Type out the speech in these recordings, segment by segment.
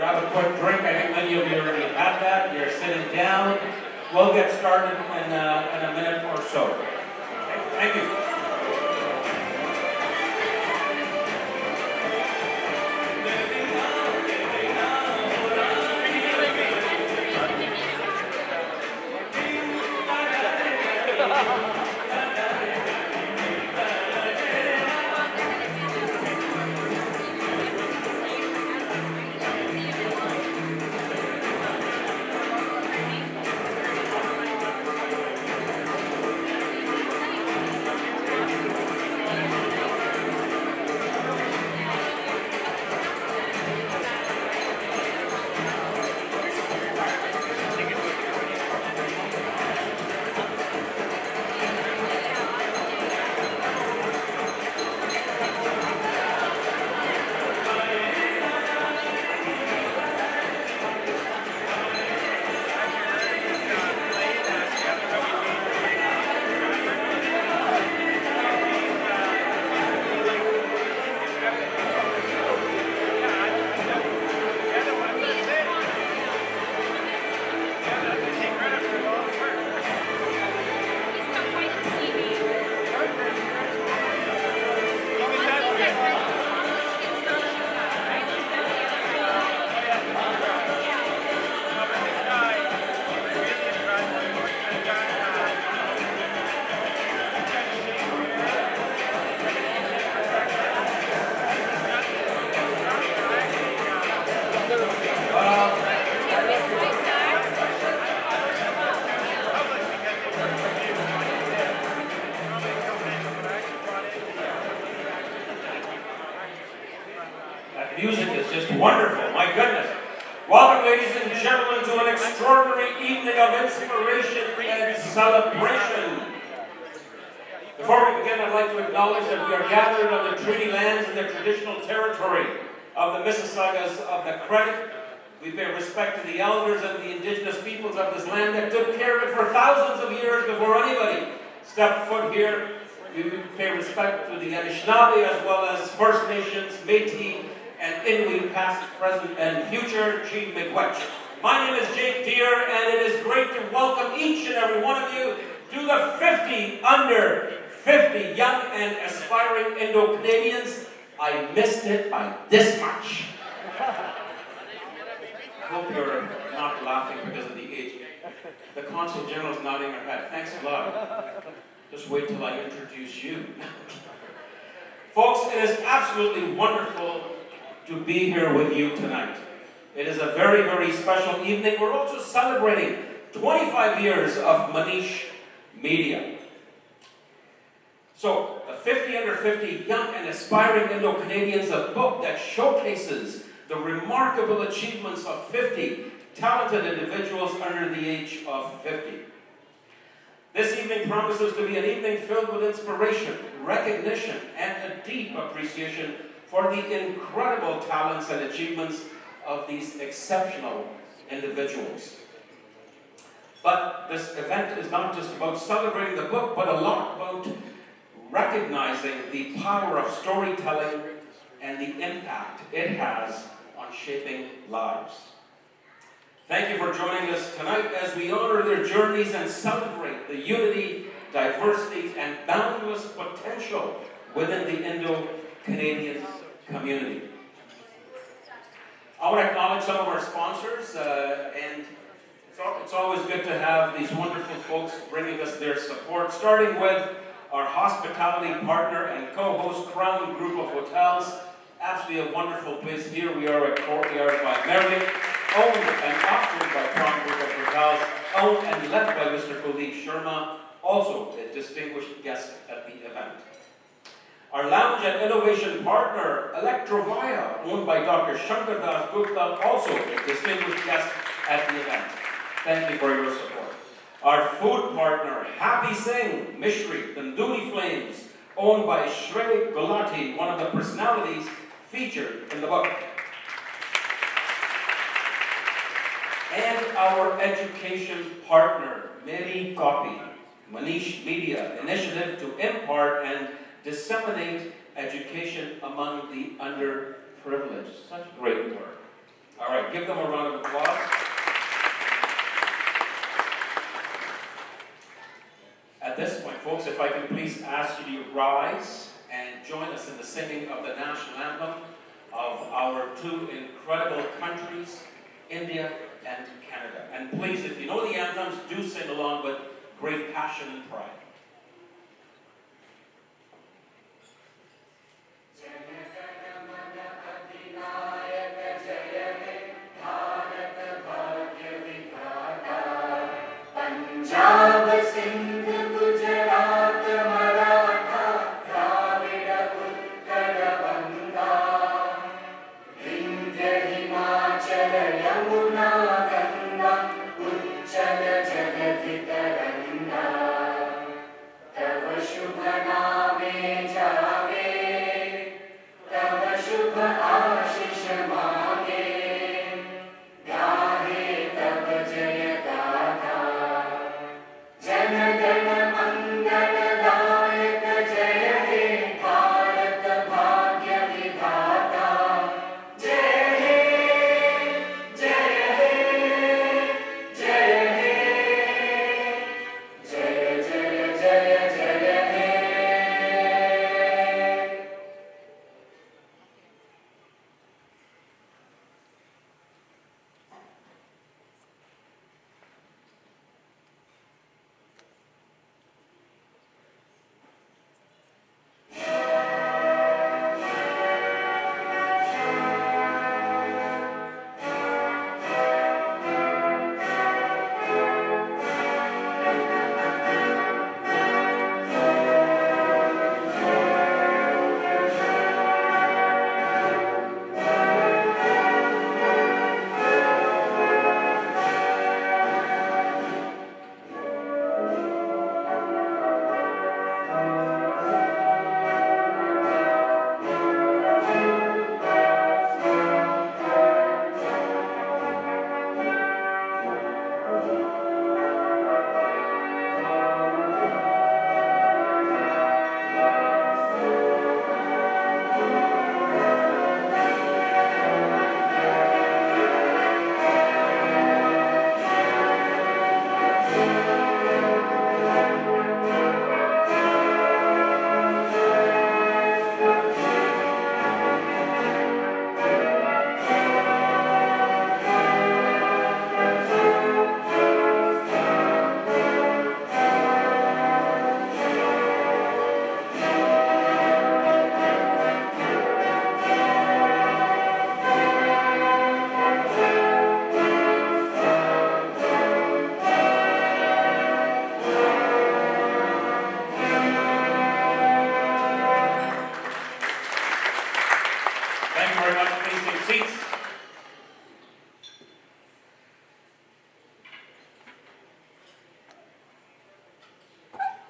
grab a quick drink. I think many of you already had that. You're sitting down. We'll get started in a minute or so. Okay, thank you. Music is just wonderful, my goodness. Welcome, ladies and gentlemen, to an extraordinary evening of inspiration and celebration. Before we begin, I'd like to acknowledge that we are gathered on the treaty lands and the traditional territory of the Mississaugas of the Credit. We pay respect to the elders and the indigenous peoples of this land that took care of it for thousands of years before anybody stepped foot here. We pay respect to the Anishinaabe as well as First Nations, Métis, and Inuit, past, present, and future. Chief Miigwech. My name is Jake Deere, and it is great to welcome each and every one of you to the 50 under 50 young and aspiring Indo-Canadians. I missed it by this much. I hope you're not laughing because of the age. The Consul General's nodding her head. Thanks a lot. Just wait till I introduce you. Folks, it is absolutely wonderful to be here with you tonight. It is a very, very special evening. We're also celebrating 25 years of Maneesh Media. So, the 50 under 50 Young and Aspiring Indo-Canadians, a book that showcases the remarkable achievements of 50 talented individuals under the age of 50. This evening promises to be an evening filled with inspiration, recognition, and a deep appreciation for the incredible talents and achievements of these exceptional individuals. But this event is not just about celebrating the book, but a lot about recognizing the power of storytelling and the impact it has on shaping lives. Thank you for joining us tonight as we honor their journeys and celebrate the unity, diversity, and boundless potential within the Indo-Canadian community. I want to acknowledge some of our sponsors, and it's always good to have these wonderful folks bringing us their support, starting with our hospitality partner and co-host, Crown Group of Hotels. Absolutely a wonderful place here. We are at Courtyard by Marriott, owned and operated by Crown Group of Hotels, owned and led by Mr. Kuldeep Sharma, also a distinguished guest at the event. Our lounge and innovation partner, Electrovia, owned by Dr. Shankar Das Gupta, also a distinguished guest at the event. Thank you for your support. Our food partner, Happy Singh Mishri, Tandoori Flames, owned by Shrey Gulati, one of the personalities featured in the book. And our education partner, Meri Copy, Maneesh Media, initiative to impart and disseminate education among the underprivileged. Such great work. All right. Give them a round of applause. At this point, folks, if I can please ask you to rise and join us in the singing of the national anthem of our two incredible countries, India and Canada. And please, if you know the anthems, do sing along with great passion and pride.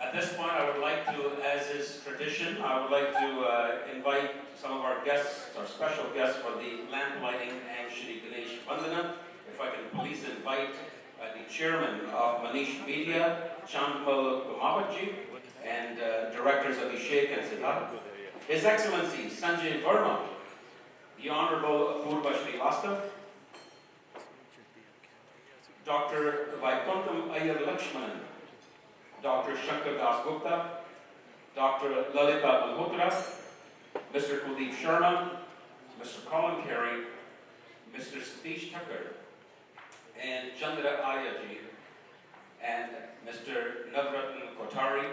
At this point, I would like to, as is tradition, I would like to invite some of our guests, our special guests for the lamp lighting and Shri Ganesh Vandana. If I can please invite the chairman of Maneesh Media, Chandmal Gumavatji, and directors Abhishek and Siddharth. His Excellency Sanjay Verma, the Honorable Apurva Srivastav, Dr. Vaikuntham Iyer Lakshmanan, Dr. Shankar Das Gupta, Dr. Lalita Malhotra, Mr. Kuldeep Sharma, Mr. Colin Carey, Mr. Satish Thakkar, and Chandra Ayaji, and Mr. Navratan Kothari.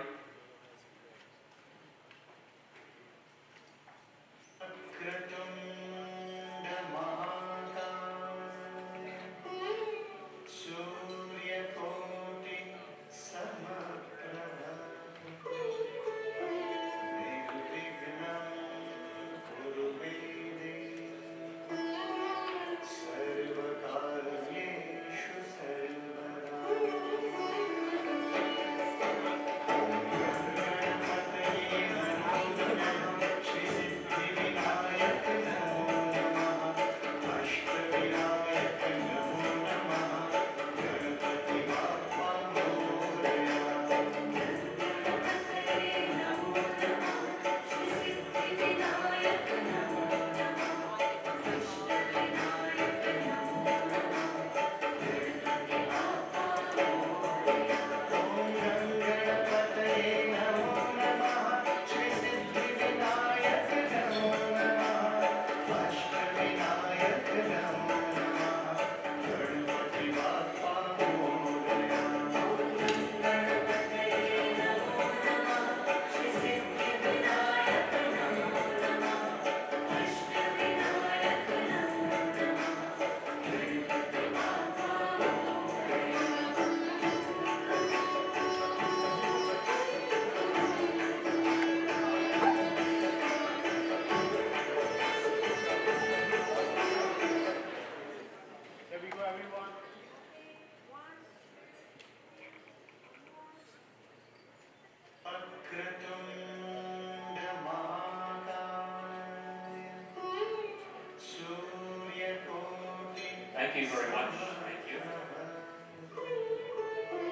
you very much. Thank you.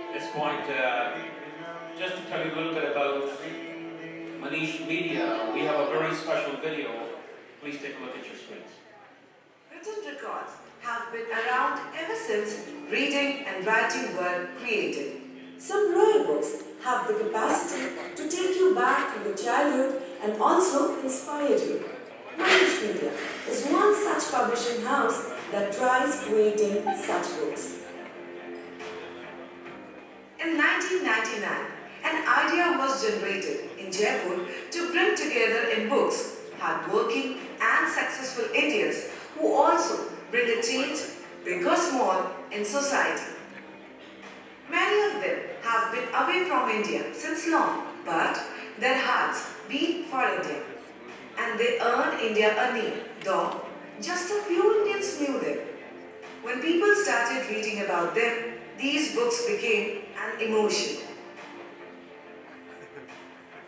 At this point, just to tell you a little bit about Maneesh Media, we have a very special video. Please take a look at your screens. Written records have been around ever since reading and writing were created. Some royal books have the capacity to take you back to your childhood and also inspire you. Maneesh Media is one such publishing house that tries creating such books. In 1999, an idea was generated in Jaipur to bring together in books hard-working and successful Indians who also bring a change, big or small, in society. Many of them have been away from India since long, but their hearts beat for India. And they earned India a name, though just a few Indians knew them. When people started reading about them, these books became an emotion.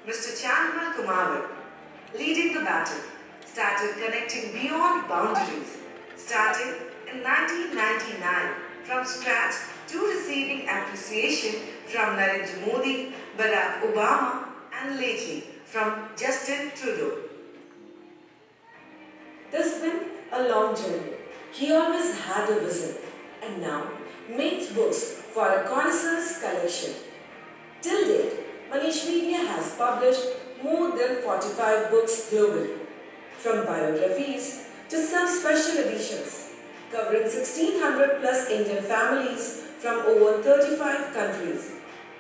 Mr. Chandmal Kumar, leading the battle, started connecting beyond boundaries, starting in 1999 from scratch to receiving appreciation from Narendra Modi, Barack Obama, and lately from Justin Trudeau. This has been a long journey. He always had a vision and now makes books for a connoisseur's collection. Till date, Maneesh Media has published more than 45 books globally, from biographies to some special editions, covering 1600 plus Indian families from over 35 countries,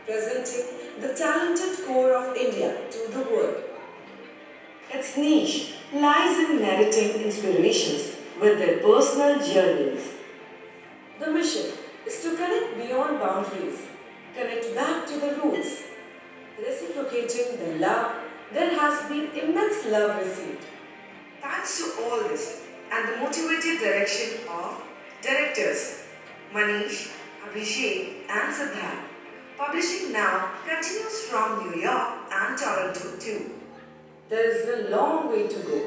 presenting the talented core of India to the world. Its niche lies in narrating inspirations with their personal journeys. The mission is to connect beyond boundaries, connect back to the roots, reciprocating the love. There has been immense love received. Thanks to all this and the motivated direction of directors Maneesh, Abhishek and Siddharth, publishing now continues from New York and Toronto too. There is a long way to go.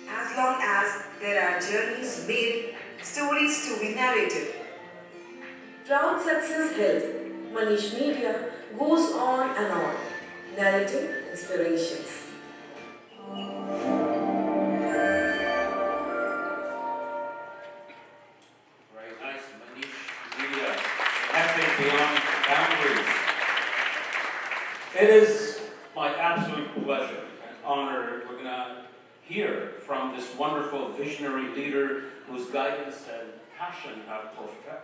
As long as there are journeys made, stories to be narrated. Proud success held, Maneesh Media goes on and on, narrating inspirations. Very nice, Maneesh Media, connecting beyond boundaries. It is my absolute pleasure and honor. We're going to hear from this wonderful visionary leader whose guidance and passion have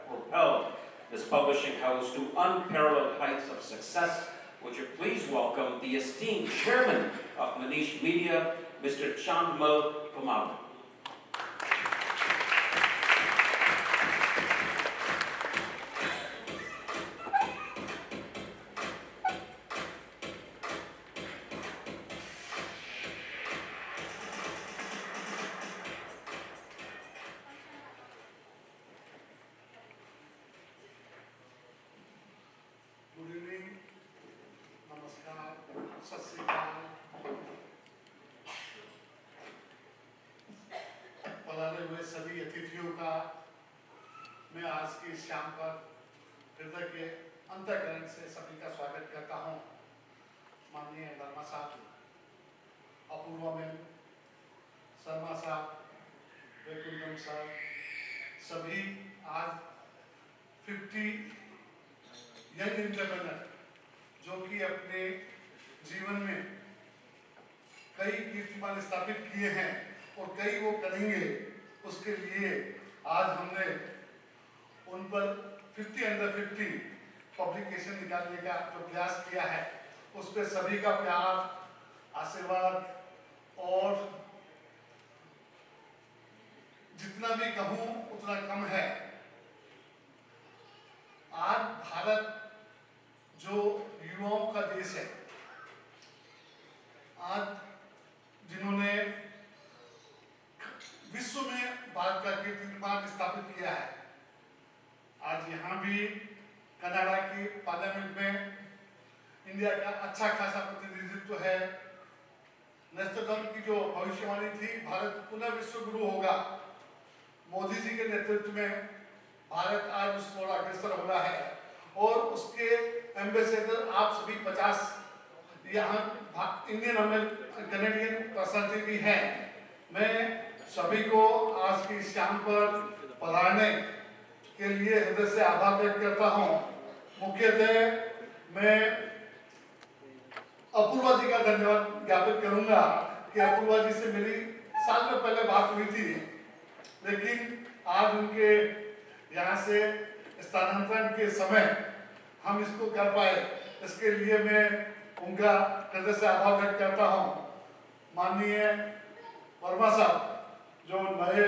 propelled this publishing house to unparalleled heights of success. Would you please welcome the esteemed chairman of Maneesh Media, Mr. Chandmal Kumar. सभी अतिथियों का मैं आज की शाम पर हृदय के अंतःकरण से सभी का स्वागत करता हूं। माननीय वर्मा साहब, अपूर्वा मैम, शर्मा साहब, वैकुंठम सर, सभी आज 50 यंग एंटरप्रेन्योर जो कि अपने जीवन में कई कीर्तिमान स्थापित किए हैं और कई वो करेंगे, उसके लिए आज हमने उन पर 50 अंडर 50 पब्लिकेशन निकालने का जो प्रयास किया है, उस पर सभी का प्यार, आशीर्वाद और जितना भी कहूं उतना कम है। आज भारत जो युवाओं का देश है, आज जिन्होंने विश्व में भारत का कीर्तिमान स्थापित किया है, आज यहाँ भी कनाडा की पार्लियामेंट में इंडिया का अच्छा खासा प्रतिनिधित्व है। नेस्टोडम की जो भविष्यवाणी थी, भारत पुनः विश्व गुरु होगा, मोदी जी के नेतृत्व में भारत आज उस ओर अग्रसर हो रहा है और उसके एम्बेसडर आप सभी 50 यहाँ इंडियन कैनेडियन पर्सनालिटी भी हैं। मैं सभी को आज की शाम पर पधारने के लिए हृदय से आभार व्यक्त करता हूँ। मुख्यतः मैं अपूर्वा जी का धन्यवाद ज्ञापित करूंगा कि अपूर्वा जी से मेरी साल में पहले बात हुई थी, लेकिन आज उनके यहाँ से स्थानांतरण के समय हम इसको कर पाए, इसके लिए मैं उनका हृदय से आभार व्यक्त करता हूँ। माननीय वर्मा साहब जो नए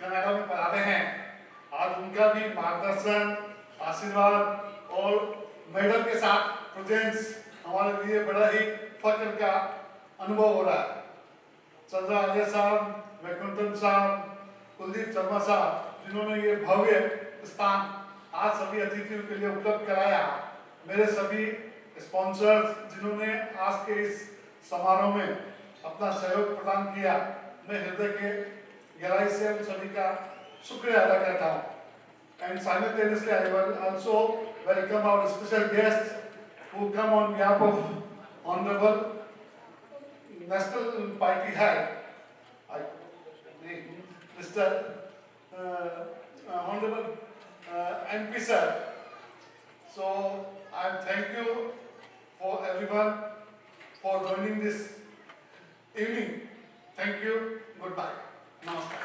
कनाडा में पधारे हैं, आज उनका भी मार्गदर्शन, आशीर्वाद और मेडल के साथ प्रेजेंस हमारे लिए बड़ा ही फख्र का अनुभव हो रहा है। चंद्रा अजय साहब, वैकुंठम साहब, कुलदीप शर्मा साहब, जिन्होंने ये भव्य स्थान आज सभी अतिथियों के लिए उपलब्ध कराया, मेरे सभी स्पॉन्सर्स जिन्होंने आज के इस समारोह में अपना सहयोग प्रदान किया, मैं हृदय के गहराई से उन सभी का शुक्रिया अदा करता हूँ। And simultaneously, I will also welcome our special guests who come on behalf of Honorable National Party Head, Mr. Honorable MP Sir. So I thank you for everyone for joining this evening. Thank you. Goodbye. Namaskar.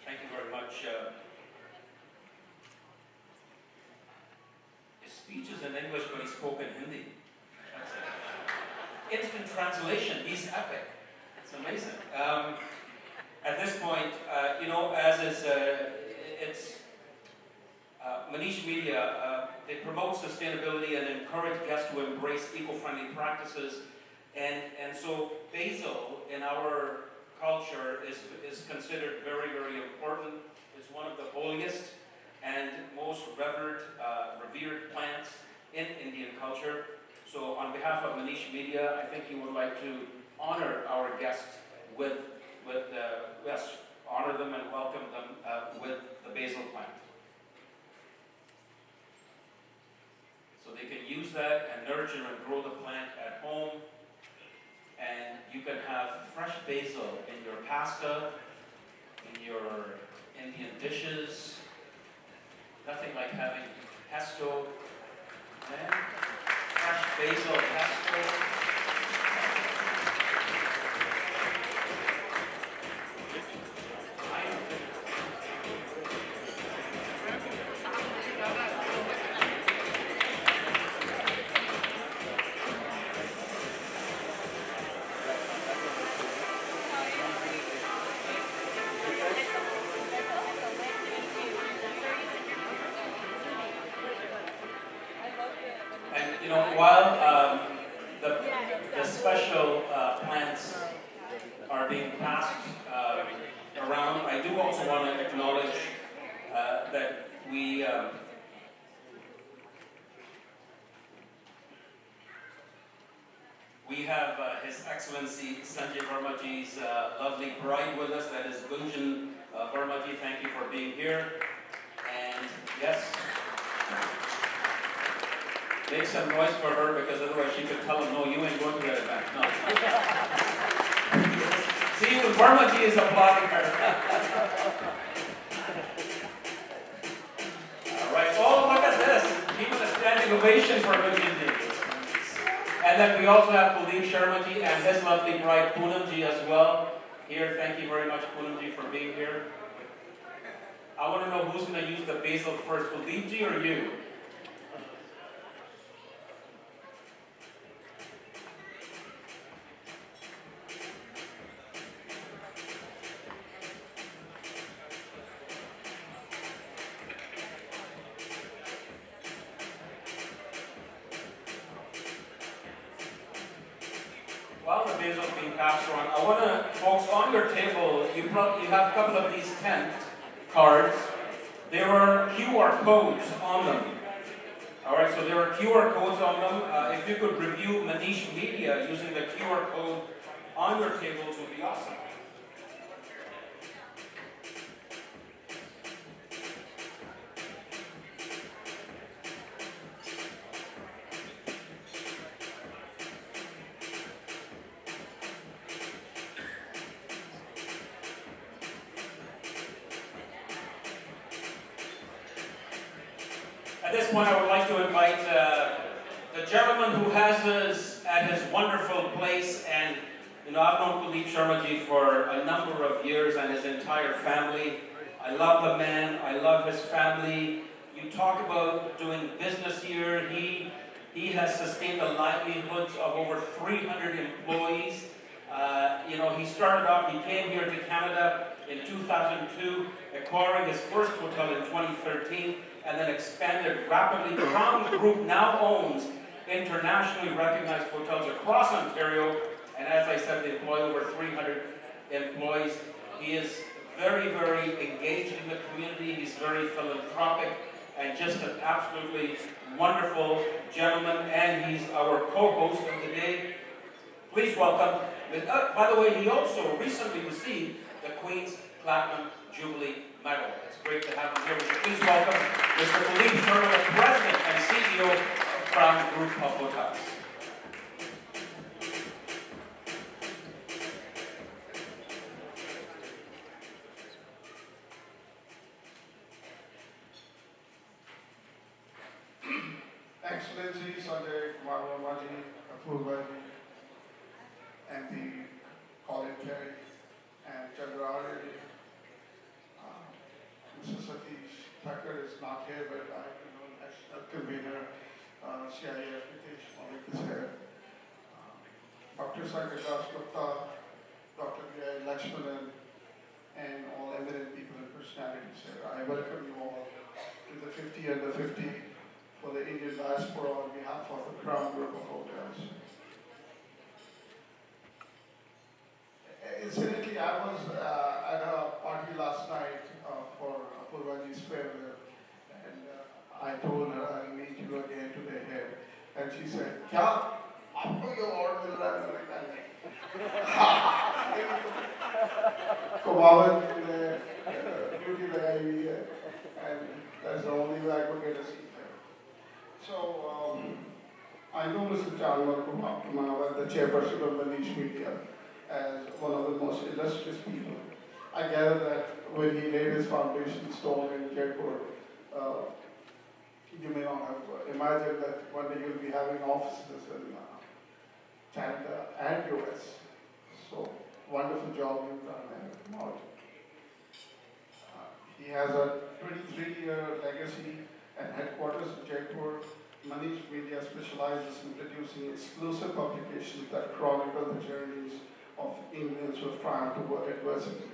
Thank you very much. His speech is in English, but he spoke in Hindi. Instant translation. He's epic. It's amazing. At this point, as is, it's Maneesh Media. They promote sustainability and encourage guests to embrace eco-friendly practices, and so basil in our culture is considered very, very important. It's one of the holiest and most revered plants in Indian culture. So on behalf of Maneesh Media, I think he would like to honor our guests with honor them and welcome them with the basil plant. So they can use that and nurture and grow the plant at home. And you can have fresh basil in your pasta, in your Indian dishes. Nothing like having pesto, and fresh basil pesto. While the special plants are being passed around, I do also want to acknowledge that we have His Excellency Sanjay Vermaji's lovely bride with us, that is Gunjan Vermaji. Thank you for being here. And yes, make some noise for her, because otherwise she could tell him, no, you ain't going to that event. No. See, even Vermaji is applauding her. All right. Oh, look at this. Even a standing ovation for Gunjanji. And then we also have Kuldeep Sharmaji and his lovely bride Poonamji as well. Here, thank you very much, Poonamji, for being here. I want to know who's going to use the basil first, Kuldeepji or you? While the basil is being passed around, I want to, folks, on your table, you have a couple of these tent cards. There are QR codes on them. All right, so there are QR codes on them. If you could review Maneesh Media using the QR code on your tables would be awesome. At this point, I would like to invite the gentleman who has us at his wonderful place. And, you know, I've known Kuldeep Sharmaji for a number of years and his entire family. I love the man. I love his family. You talk about doing business here. He has sustained the livelihoods of over 300 employees. You know, he started off, he came here to Canada in 2002, acquiring his first hotel in 2013, and then expanded rapidly. The Crown Group now owns internationally recognized hotels across Ontario, and as I said, they employ over 300 employees. He is very, very engaged in the community. He's very philanthropic and just an absolutely wonderful gentleman, and he's our co-host of the day. Please welcome, by the way, he also recently received the Queen's Platinum Jubilee Medal. It's great to have him here. Please welcome Mr. Kuldeep Sharma, the President and CEO of Crown Group of Hotels. Excellencies Sanjay Marwamaji, Apurvaji, MP Colin Terry, and Chandrari. Mr. Satish Thakur is not here, but I know National Convener, CIF Nitish Malik is here. Dr. Sankar Das Gupta, Dr. V.I. Lakshmanan, and all eminent people and personalities here. I welcome you all to the 50 Under 50 for the Indian diaspora on behalf of the Crown Group of Hotels. Incidentally, I was at a party last night for Apurvaji's farewell, and I told her I'll meet you again today here. And she said, "Kya? Aapko ye award mil raha hai?" मैंने कहा नहीं। कुमावत ने duty लगाई हुई है, and that's the only way I could get a seat there. So I know Mr. Chalmar Kumawat, the chairperson of Maneesh Media, as one of the most illustrious people. I gather that when he laid his foundation stone in Jaipur, you may not have imagined that one day you'll be having offices in Canada and US. So, wonderful job you've done there. He has a 23-year legacy and headquarters in Jaipur. Maneesh Media specializes in producing exclusive publications that chronicle the journeys of Indians who have triumphed over adversity.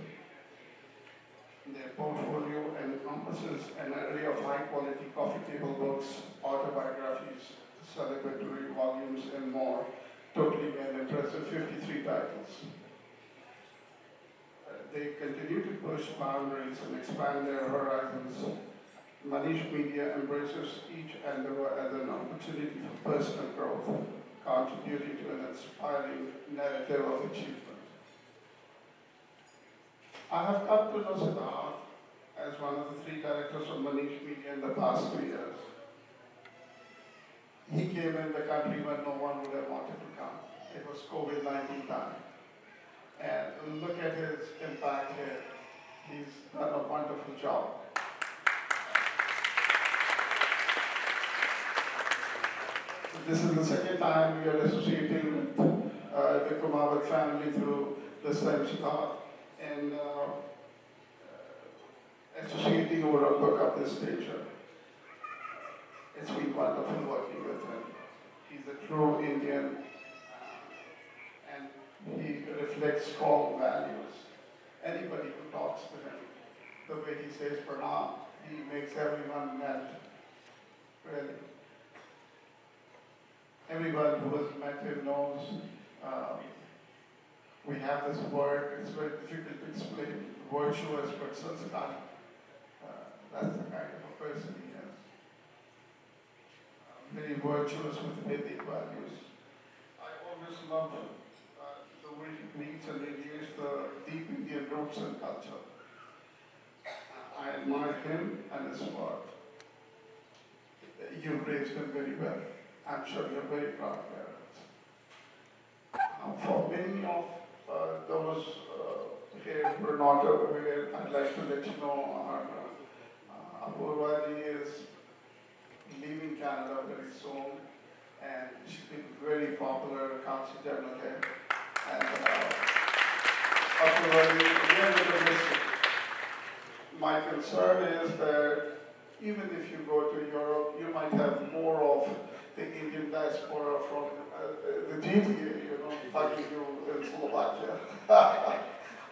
Their portfolio encompasses an array of high-quality coffee table books, autobiographies, celebratory volumes, and more, totaling an impressive 53 titles. They continue to push boundaries and expand their horizons. Maneesh Media embraces each endeavor as an opportunity for personal growth, contributing to an inspiring narrative of achievement. I have come to know Siddharth as one of the 3 directors of Maneesh Media in the past 2 years. He came in the country when no one would have wanted to come. It was COVID-19 time. And look at his impact here. He's done a wonderful job. This is the second time we are associating with the Kumawat family through the same Siddharth, and associating over a book of this nature. It's been wonderful working with him. He's a true Indian, and he reflects strong values. Anybody who talks to him, the way he says pranam, he makes everyone melt. Really. Everyone who has met him knows we have this word, it's very difficult to explain, virtuous but sensitive. That's the kind of a person he is. Very virtuous with Vedic values. I always love the way he greets and radiates the deep Indian roots and culture. I admire him and his work. You raised him very well. I'm sure you're very proud parents. For many of those here who are not aware, I'd like to let you know our Apurvaji is leaving Canada very soon, and she's been very popular Council General here. And Apurvaji, we're going to miss you. My concern is that even if you go to Europe, you might have more of the Indian diaspora from the GTA, hugging you in Slovakia.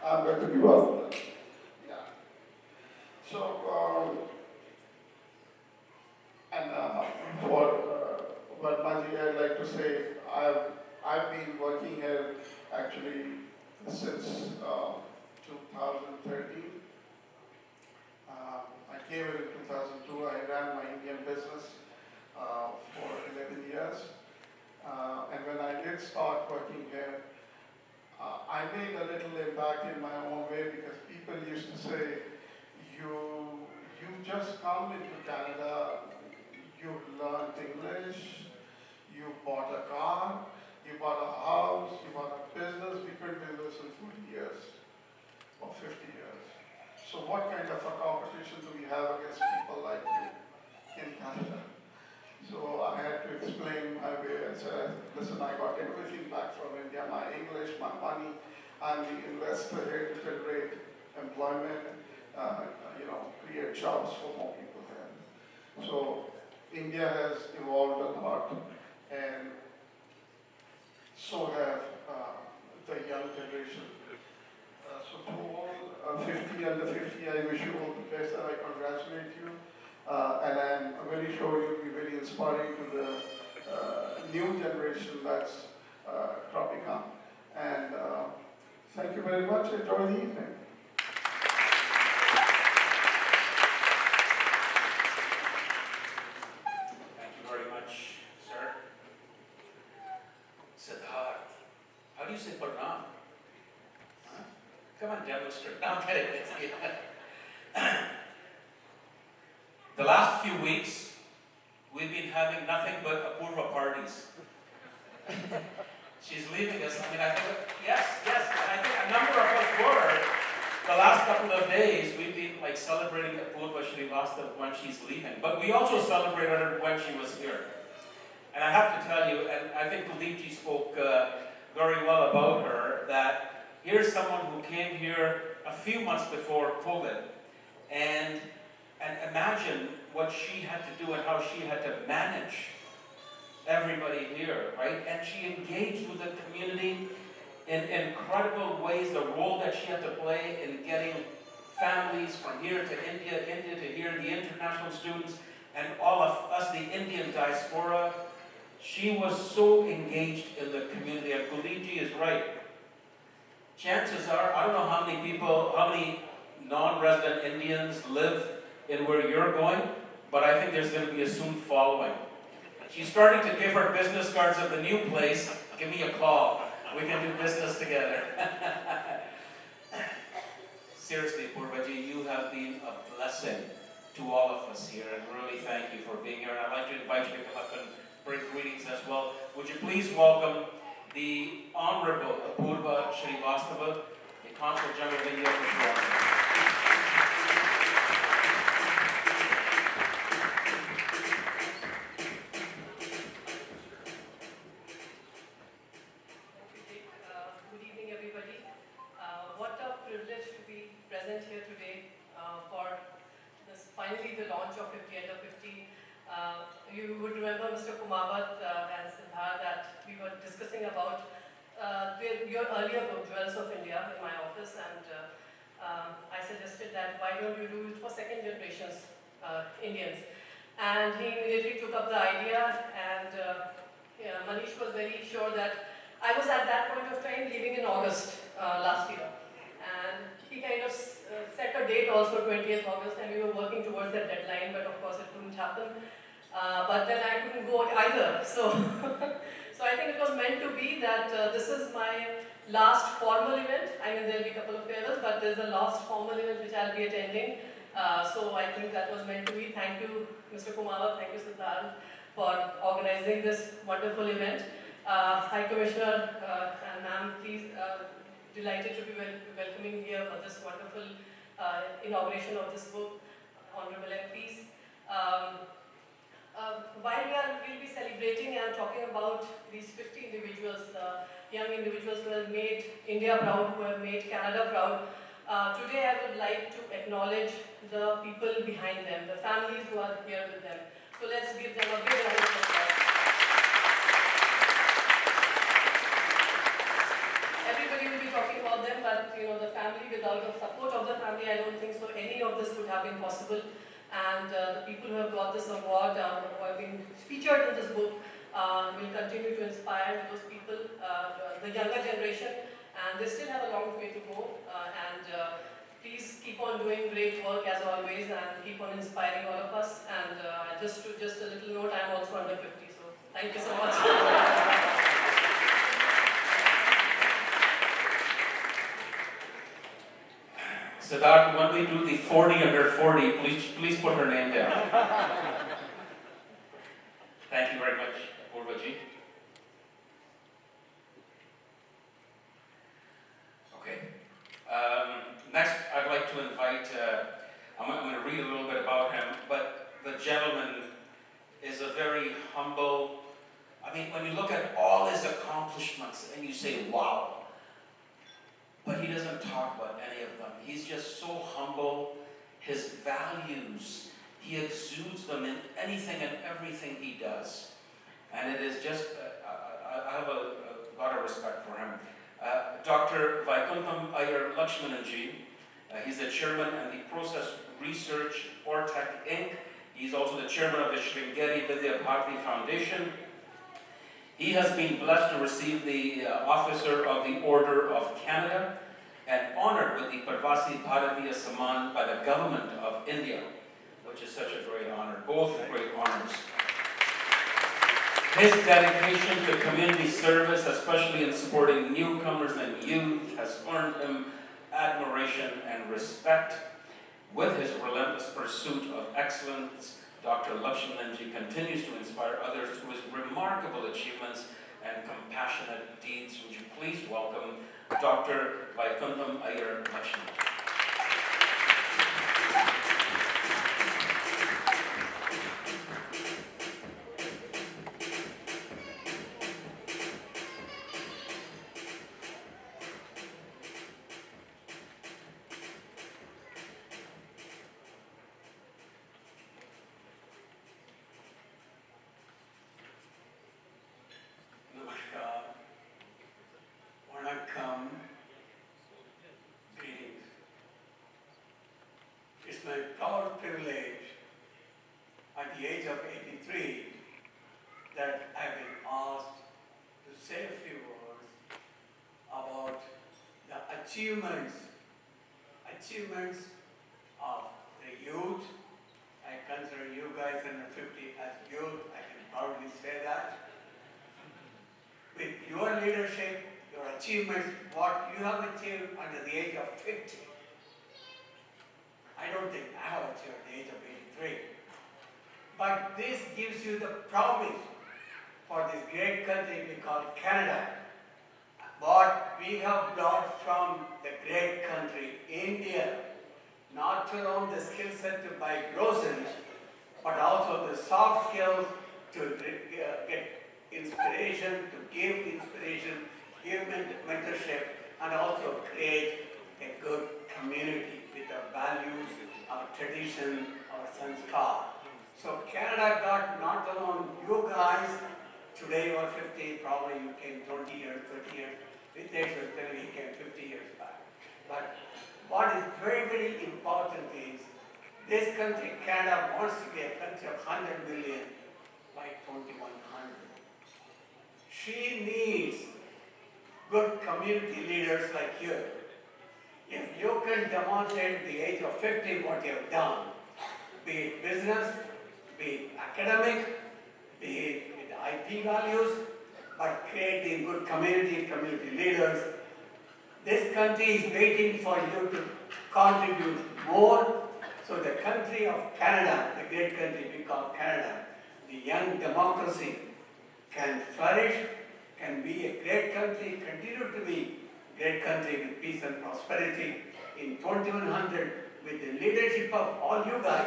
I'm going to give up. Yeah. So, for Varmaji, I'd like to say I've been working here actually since 2013. I came here in 2002. I ran my Indian business for 11 years. And when I did start working here, I made a little impact in my own way because people used to say, you just come into Canada, you've learned English, you bought a car, you bought a house, you bought a business. We couldn't do this in 40 years or 50 years. So what kind of a competition do we have against people like you in Canada? So I had to explain my way and say, listen, I got everything back from India, my English, my money. I'm the investor here to generate employment, create jobs for more people here. So India has evolved a lot, and so have the young generation. So to all 50 under 50, I wish you all the best and I congratulate you. And I'm very sure you'll be very inspiring to the new generation that's cropping up. And thank you very much. Enjoy the evening. Thank you very much, sir. Siddharth. How do you say Pranam? Huh? Come on, demonstrate. No, I'm kidding. The last few weeks, we've been having nothing but Apurva parties. She's leaving us. I think, yes, I think a number of us were. The last couple of days, we've been celebrating Apurva Srivastava when she's leaving. But we also celebrated her when she was here. And I have to tell you, and I think Kuldeepji spoke very well about her, that here's someone who came here a few months before COVID, and imagine what she had to do and how she had to manage everybody here, right? And she engaged with the community in incredible ways, the role that she had to play in getting families from here to India, India to here, the international students, and all of us, the Indian diaspora. She was so engaged in the community, and Kuldeepji is right. Chances are, I don't know how many people, how many non-resident Indians live in where you're going, but I think there's going to be a soon following. She's starting to give her business cards at the new place. Give me a call. We can do business together. Seriously, Purvaji, you have been a blessing to all of us here, and really thank you for being here. And I'd like to invite you to come up and bring greetings as well. Would you please welcome the Honorable Apurva Srivastava, the Consul General of India for Toronto. Here today for this finally the launch of 50 Under 50. You would remember Mr. Kumawat and Siddharth that we were discussing about your earlier book, Jewels of India, in my office, and I suggested that why don't you do it for second generations Indians. And he immediately took up the idea, and Maneesh was very sure that I was at that point of time leaving in August last year. And he kind of set a date also, 20th August, and we were working towards that deadline, but of course it couldn't happen. But then I couldn't go either. So, so I think it was meant to be that this is my last formal event. I mean, there'll be a couple of farewells, but there's a last formal event which I'll be attending. So I think that was meant to be. Thank you, Mr. Kumar. Thank you, Siddharth, for organizing this wonderful event. High Commissioner and ma'am, please, delighted to be welcoming here for this wonderful inauguration of this book, Honorable MPs. While we'll be celebrating and talking about these 50 individuals, young individuals who have made India proud, who have made Canada proud, today I would like to acknowledge the people behind them, the families who are here with them. So let's give them a big round of applause. Everybody will be talking about them, but the family, without the support of the family, I don't think so any of this would have been possible. And the people who have got this award, who have been featured in this book, will continue to inspire those people, the younger generation, and they still have a long way to go. Please keep on doing great work as always, and keep on inspiring all of us. And just a little note, I'm also under 50, so thank you so much. Siddharth, when we do the 40 under 40, please put her name down. Thank you very much, Purvaji. Okay. Next, I'd like to invite, I'm going to read a little bit about him, but the gentleman is a very humble, I mean, when you look at all his accomplishments and you say, wow, but he doesn't talk about any of them. He's just so humble. His values, he exudes them in anything and everything he does. And it is just, I have a lot of respect for him. Dr. Vaikuntham Iyer Lakshmananji, he's the chairman and the Process Research Ortec Inc. He's also the chairman of the Sringeri Vidya Bharati Foundation. He has been blessed to receive the Officer of the Order of Canada and honored with the Parvasi Bharatiya Samman by the Government of India, which is such a great honor, both great honors. His dedication to community service, especially in supporting newcomers and youth, has earned him admiration and respect. With his relentless pursuit of excellence, Dr. Lakshmananji continues to inspire others through his remarkable achievements and compassionate deeds. Would you please welcome Dr. Vaikuntham Iyer Lakshmananji. It's my proud privilege at the age of 83 that I've been asked to say a few words about the achievements of the youth. I consider you guys under 50 as youth, I can proudly say that. With your leadership, your achievements, what you have achieved under the age of 50, I don't think I have achieved at the age of 83. But this gives you the promise for this great country we call Canada. What we have brought from the great country, India, not alone the skill set to buy groceries, but also the soft skills to get inspiration, to give inspiration, give mentorship, and also create a good community with our values, our tradition, our sanskar. So Canada got not alone you guys, today you are 50, probably you came 20 years, 30 years, Ritesh was telling me he came 50 years back. But what is very, very important is, this country, Canada, wants to be a country of 100 million by 2100. She needs good community leaders like you. If you can demonstrate at the age of 50 what you have done, be it business, be it academic, be it with IP values, but creating good community leaders, This country is waiting for you to contribute more. So the country of Canada, the great country we call Canada, the young democracy can flourish, can be a great country, continue to be a great country with peace and prosperity in 2100 with the leadership of all you guys,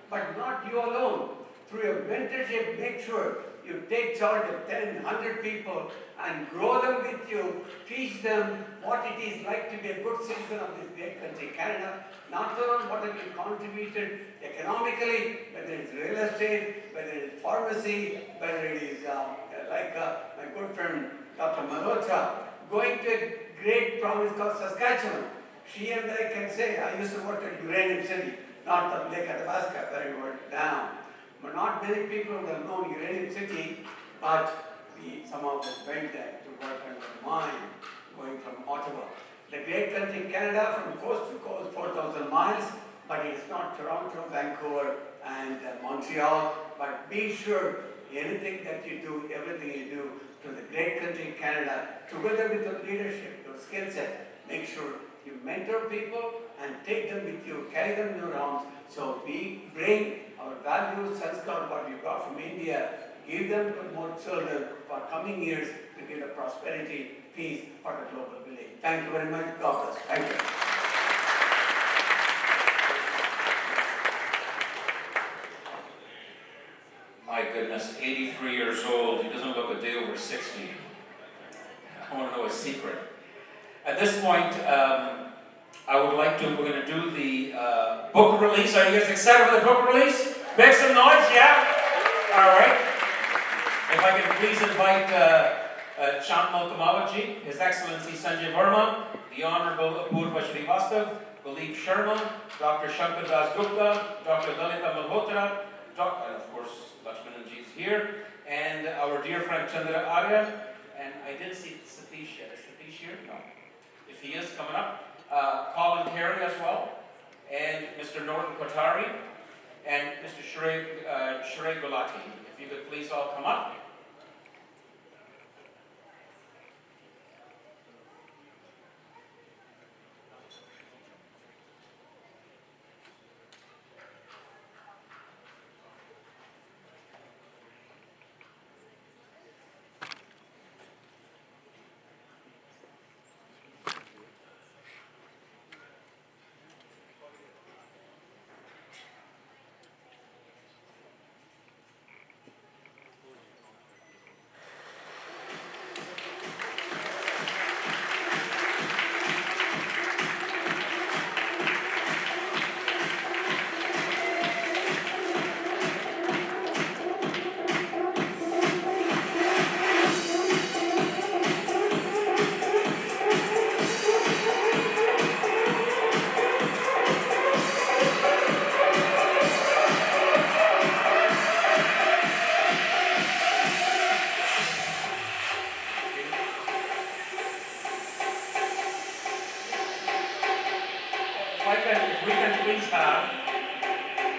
but not you alone. Through your mentorship, make sure you take charge of 10, 100 people and grow them with you, teach them what it is like to be a good citizen of this great country, Canada. Not only what have you contributed economically, whether it's real estate, whether it's pharmacy, whether it is my good friend Dr. Malhotra, going to a great province called Saskatchewan. She and I can say, I used to work at Uranium City, north of Lake Athabasca, where we were down. But not many people would have known Uranium City, but some of us went there to work on the mine, going from Ottawa. The great country Canada, from coast to coast, 4,000 miles, but it's not Toronto, Vancouver, and Montreal. But be sure anything that you do, everything you do to the great country Canada, together with your leadership, your skill set, make sure you mentor people and take them with you, carry them in your arms. So we bring our values, sanskar, what we brought from India, give them to more children for coming years to give the prosperity, peace for the global village. Thank you very much. God bless. Thank you. My goodness, 83 years old. He doesn't look a day over 60. I want to know his secret. At this point, we're going to do the book release. Are you guys excited for the book release? Make some noise, yeah? All right. If I can please invite Champmal Kamawatji, His Excellency Sanjay Verma, the Honorable Apurva Srivastav, Baleep Sharma, Dr. Shankar Das Gupta, Dr. Lalita Malhotra, and of course, Lakshmananji is here, and our dear friend Chandra Arya, and I didn't see Satish yet. Is Satish here? No. If he is, coming up. Colin Carey as well, and Mr. Norton Kotari, and Mr. Shrey Gulati. If you could please all come up. If we can please have,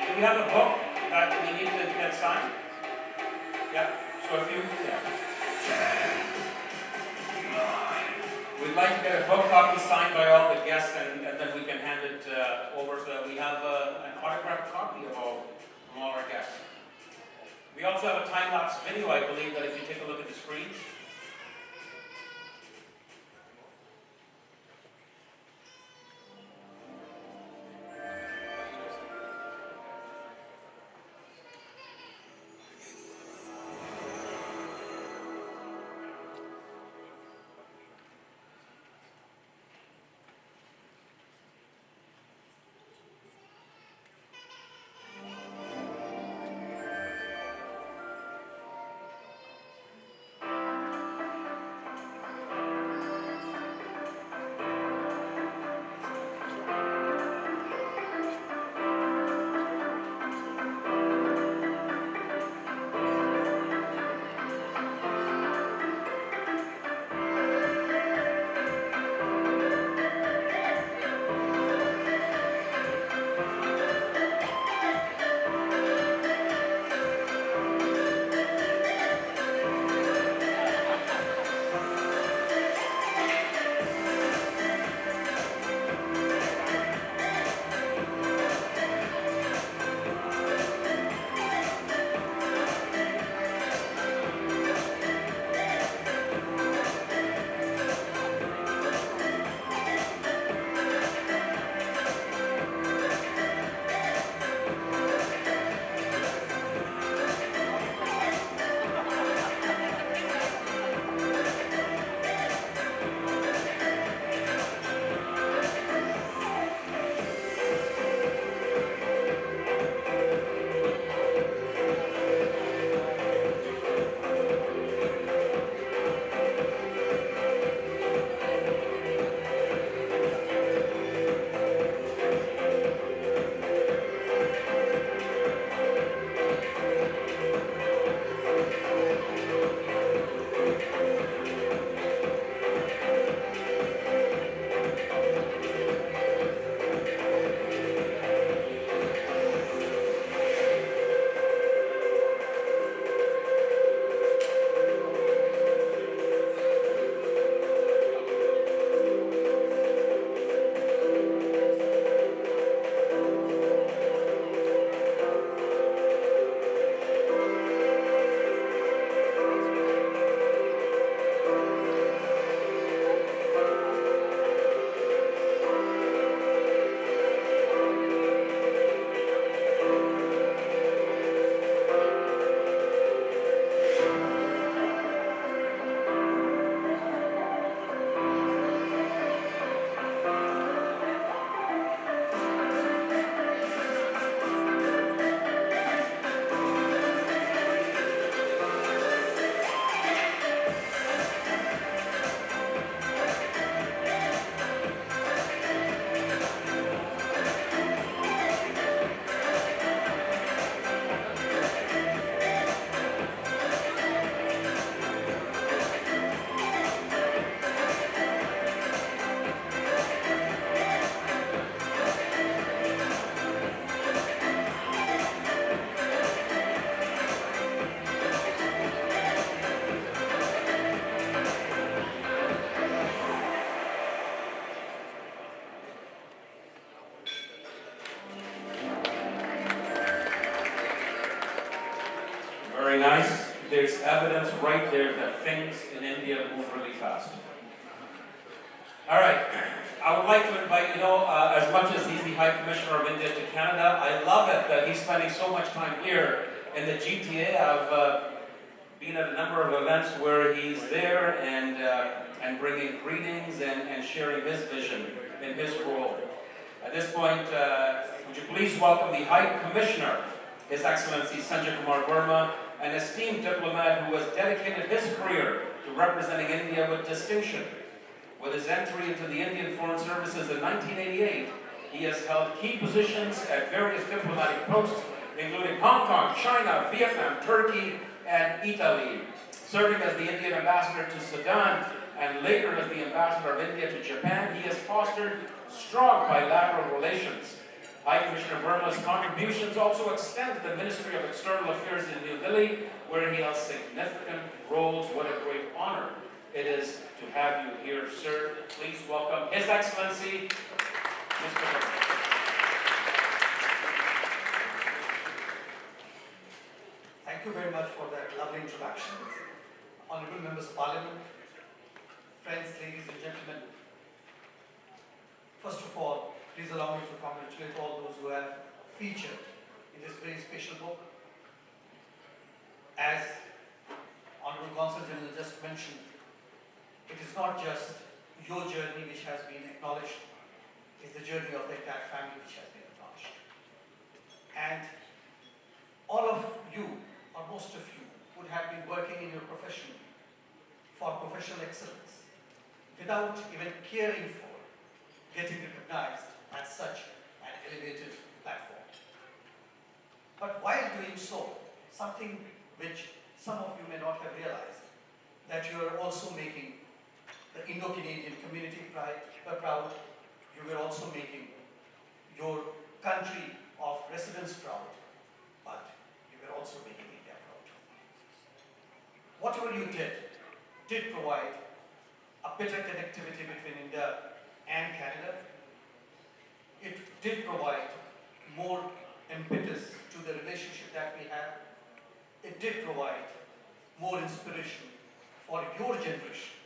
do we have a book that we need to get signed? Yeah, so if you, we'd like to get a book copy signed by all the guests, and then we can hand it over so that we have an autographed copy of all our guests. We also have a time-lapse video, I believe, that if you take a look at the screen. nice. There's evidence right there that things in India move really fast. All right. I would like to invite, as much as he's the High Commissioner of India to Canada, I love it that he's spending so much time here in the GTA. I've been at a number of events where he's there and bringing greetings and sharing his vision in his role. At this point, would you please welcome the High Commissioner, His Excellency Sanjay Kumar Verma, an esteemed diplomat who has dedicated his career to representing India with distinction. With his entry into the Indian Foreign Services in 1988, he has held key positions at various diplomatic posts, including Hong Kong, China, Vietnam, Turkey, and Italy. Serving as the Indian ambassador to Sudan and later as the ambassador of India to Japan, he has fostered strong bilateral relations. High Commissioner Verma's contributions also extend to the Ministry of External Affairs in New Delhi, where he has significant roles. What a great honor it is to have you here, sir. Please welcome His Excellency, Mr. Verma. Thank you very much for that lovely introduction. Honorable Members of Parliament, friends, ladies and gentlemen. First of all, please allow me to congratulate all those who have featured in this very special book. As Honorable Consul General just mentioned, it is not just your journey which has been acknowledged, it is the journey of the entire family which has been acknowledged. And all of you, or most of you, would have been working in your profession for professional excellence without even caring for getting recognized at such an elevated platform. But while doing so, something which some of you may not have realized, that you are also making the Indo-Canadian community proud, you were also making your country of residence proud, but you were also making India proud. Whatever you did provide a better connectivity between India and Canada. It did provide more impetus to the relationship that we have. It did provide more inspiration for your generation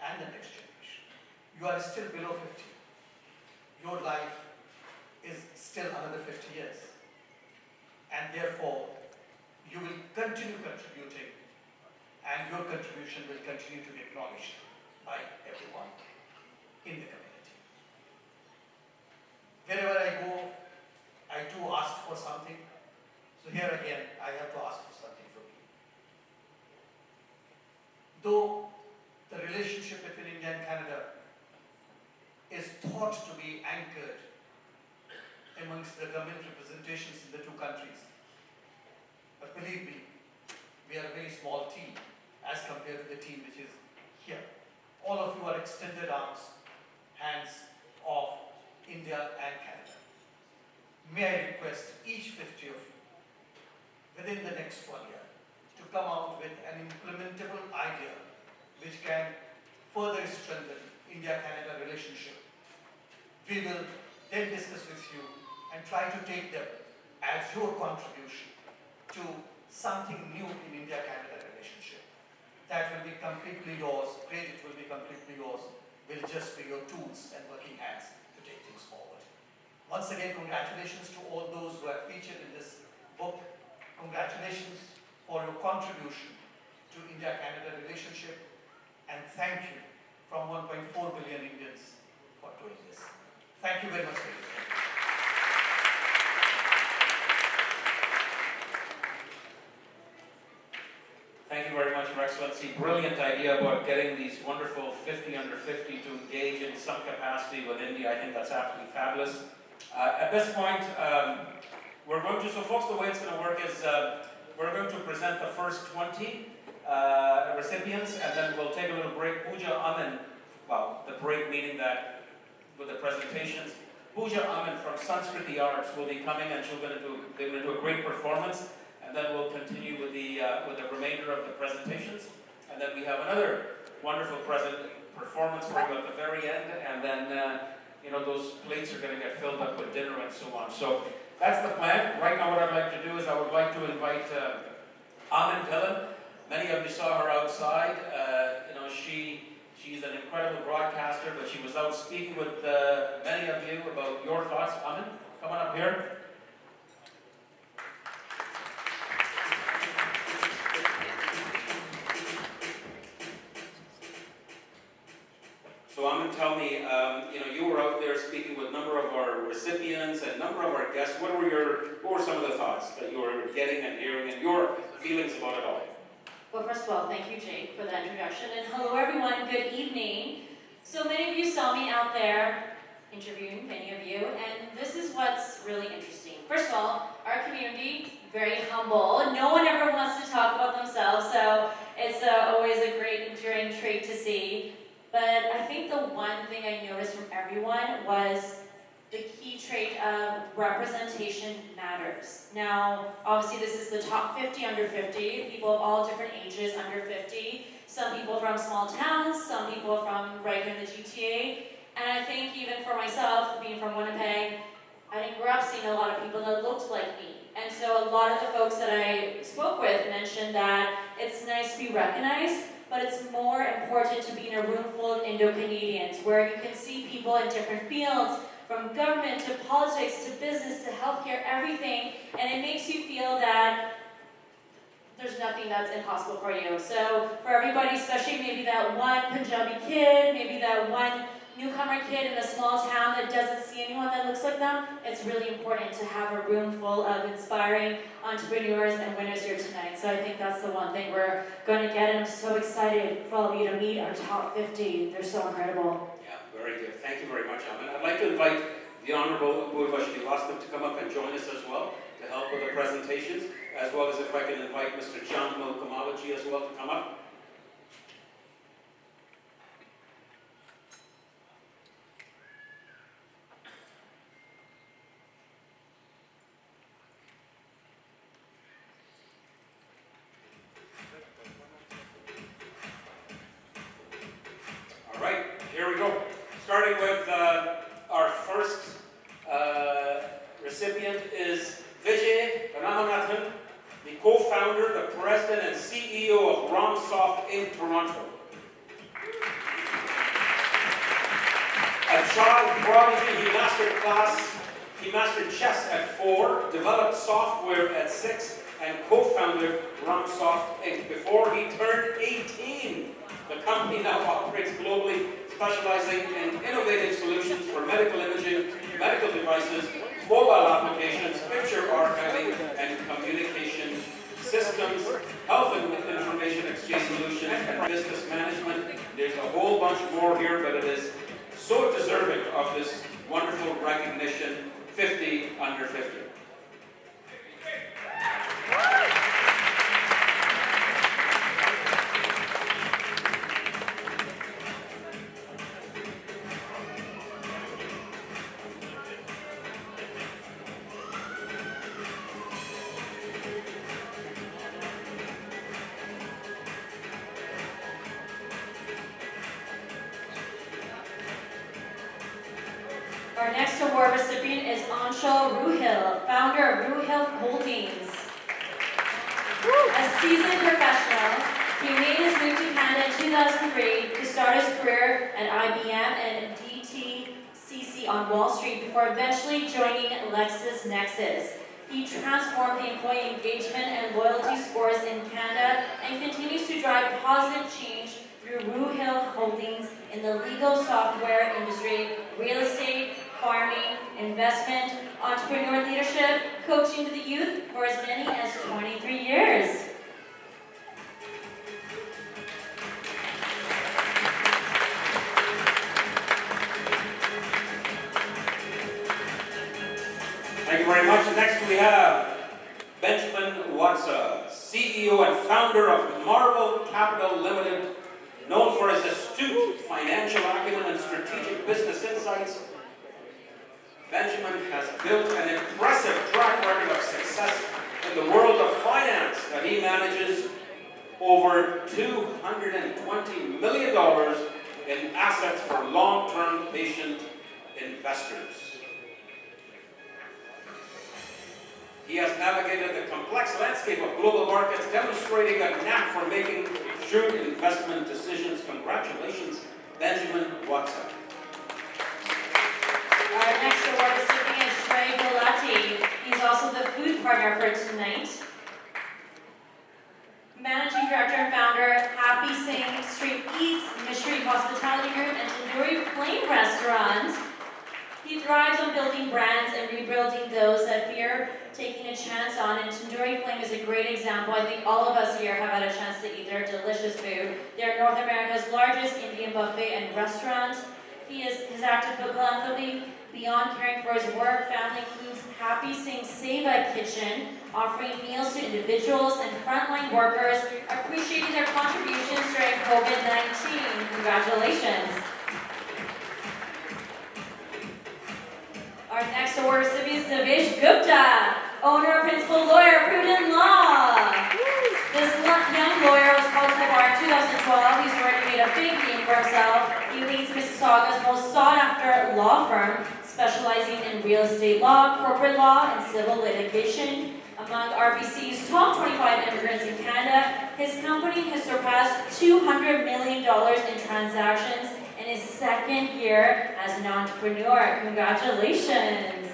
and the next generation. You are still below 50. Your life is still another 50 years. And therefore, you will continue contributing, and your contribution will continue to be acknowledged by everyone in the community. Wherever I go, I do ask for something. So here again, I have to ask for something from you. Though the relationship between India and Canada is thought to be anchored amongst the government representations in the two countries, but believe me, we are a very small team as compared to the team which is here. All of you are extended arms, hands of India and Canada. May I request each 50 of you, within the next 1 year, to come out with an implementable idea which can further strengthen India-Canada relationship. We will then discuss with you and try to take them as your contribution to something new in India-Canada relationship. That will be completely yours, credit will be completely yours, will just be your tools and working hands to take things forward. Once again, congratulations to all those who have featured in this book. Congratulations for your contribution to India-Canada relationship, and thank you from 1.4 billion Indians for doing this. Thank you very much, ladies and gentlemen. Thank you very much, Your Excellency. Brilliant idea about getting these wonderful 50 under 50 to engage in some capacity with India. I think that's absolutely fabulous. At this point, we're going to, so folks, the way it's going to work is we're going to present the first 20 recipients, and then we'll take a little break. Pooja Aman, well, the break meaning that with the presentations, Pooja Aman from Sanskriti Arts will be coming, and they're going to do a great performance. And then we'll continue with the remainder of the presentations. And then we have another wonderful performance for you at the very end. And then, those plates are going to get filled up with dinner and so on. So that's the plan. Right now what I'd like to do is I would like to invite Amin Dillon. Many of you saw her outside. She's an incredible broadcaster, but she was out speaking with many of you about your thoughts. Amin, come on up here. So Amin, tell me, you were out there speaking with a number of our recipients and a number of our guests. What were some of the thoughts that you were getting and hearing and your feelings about it all? Well, first of all, thank you, Jake, for that introduction. And hello, everyone. Good evening. So many of you saw me out there interviewing many of you, and this is what's really interesting. First of all, our community, very humble. No one ever wants to talk about themselves, so it's always a great, enduring trait to see. But I think the one thing I noticed from everyone was the key trait of representation matters. Now, obviously this is the top 50 under 50, people of all different ages under 50, some people from small towns, some people from right here in the GTA, and I think even for myself, being from Winnipeg, I didn't grow up seeing a lot of people that looked like me. And so a lot of the folks that I spoke with mentioned that it's nice to be recognized, but it's more important to be in a room full of Indo-Canadians, where you can see people in different fields, from government to politics to business to healthcare, everything, and it makes you feel that there's nothing that's impossible for you. So for everybody, especially maybe that one Punjabi kid, maybe that one newcomer kid in a small town that doesn't see anyone that looks like them, it's really important to have a room full of inspiring entrepreneurs and winners here tonight. So I think that's the one thing we're going to get, and I'm so excited for all of you to meet our top 50. They're so incredible. Very good. Thank you very much, Amin. I'd like to invite the Honourable Apoorva Srivastava to come up and join us as well to help with the presentations, as well as if I can invite Mr. Janmal Kamalaji as well to come up. All right, here we go. Starting with our first recipient is Vijay Ramanathan, the co-founder, the president, and CEO of RomSoft in Toronto. A child prodigy, he mastered chess at 4, developed software at 6, and co-founded RomSoft Inc. before he turned 18. The company now operates globally, specializing in innovative solutions for medical imaging, medical devices, mobile applications, picture archiving, and communication systems, health and information exchange solutions, and business management. There's a whole bunch more here, but it is so deserving of this wonderful recognition, 50 under 50. Our next award recipient is Anshul Ruhil, founder of Ruhil Holdings. A seasoned professional, he made his move to Canada in 2003 to start his career at IBM and DTCC on Wall Street before eventually joining LexisNexis. He transformed the employee engagement and loyalty scores in Canada and continues to drive positive change through Ruhil Holdings in the legal software industry, real estate, farming, investment, entrepreneur leadership, coaching to the youth for as many as 23 years. Thank you very much. Next we have Benjamin Watsa, CEO and founder of Marvel Capital Limited, known for his astute financial acumen and strategic business insights. Benjamin has built an impressive track record of success in the world of finance, and he manages over $220 million in assets for long-term patient investors. He has navigated the complex landscape of global markets, demonstrating a knack for making shrewd investment decisions. Congratulations, Benjamin Watson. Our next award recipient is Trey Galati. He's also the food partner for tonight. Managing Director and Founder, Happy Sing Street Eats, Mystery Hospitality Group, and Tandoori Flame Restaurant. He thrives on building brands and rebuilding those that fear taking a chance on, and Tandoori Flame is a great example. I think all of us here have had a chance to eat their delicious food. They're North America's largest Indian buffet and restaurant. His active philanthropy, beyond caring for his work, family includes Happy Sing Seva Kitchen, offering meals to individuals and frontline workers, appreciating their contributions during COVID-19. Congratulations. Our next award recipient is Devesh Gupta, owner and principal lawyer, Prudent Law. This young lawyer was called to the bar in 2012. He's already made a big name for himself. He leads Mississauga's most sought-after law firm, specializing in real estate law, corporate law, and civil litigation. Among RBC's top 25 immigrants in Canada, his company has surpassed $200 million in transactions in his second year as an entrepreneur. Congratulations.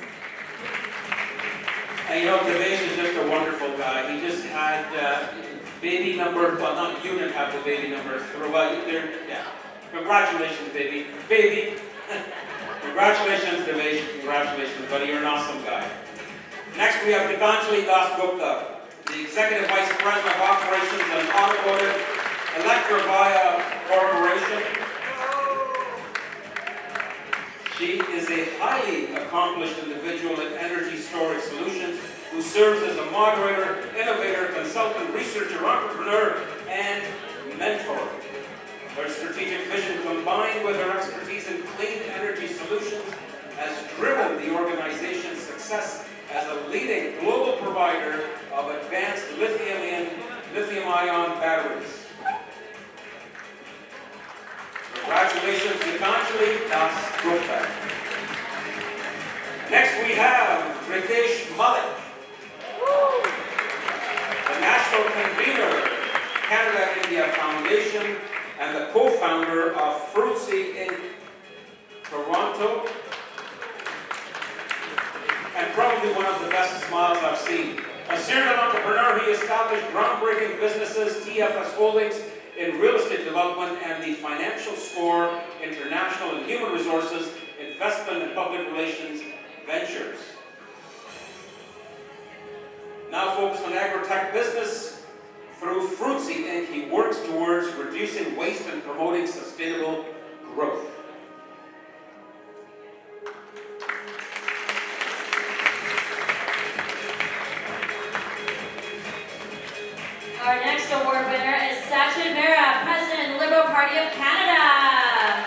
And you know, Devesh is just a wonderful guy. He just had baby number, well, not you didn't have the baby number throughout there. Yeah. Congratulations, baby. Baby. Congratulations, Devesh. Congratulations, buddy. You're an awesome guy. Next, we have Gitanjali Das Gupta, the Executive Vice President of Operations and Automotive Electrovia Corporation. She is a highly accomplished individual in energy storage solutions who serves as a moderator, innovator, consultant, researcher, entrepreneur, and mentor. Her strategic vision, combined with her expertise in clean energy solutions, has driven the organization's success as a leading global provider of advanced lithium-ion batteries. Congratulations, Gitanjali Das Gupta. Next we have Ritesh Malik, the national convener, Canada-India Foundation, and the co-founder of Fruitsy Inc. Toronto, and probably one of the best smiles I've seen. A serial entrepreneur, he established groundbreaking businesses, TFS Holdings, in real estate development and the Financial Score, International and Human Resources, Investment and Public Relations Ventures. Now focused on agri-tech business, through Fruitsy Inc., he works towards reducing waste and promoting sustainable growth. Our next award winner is Sachin Mehra, President, Liberal Party of Canada.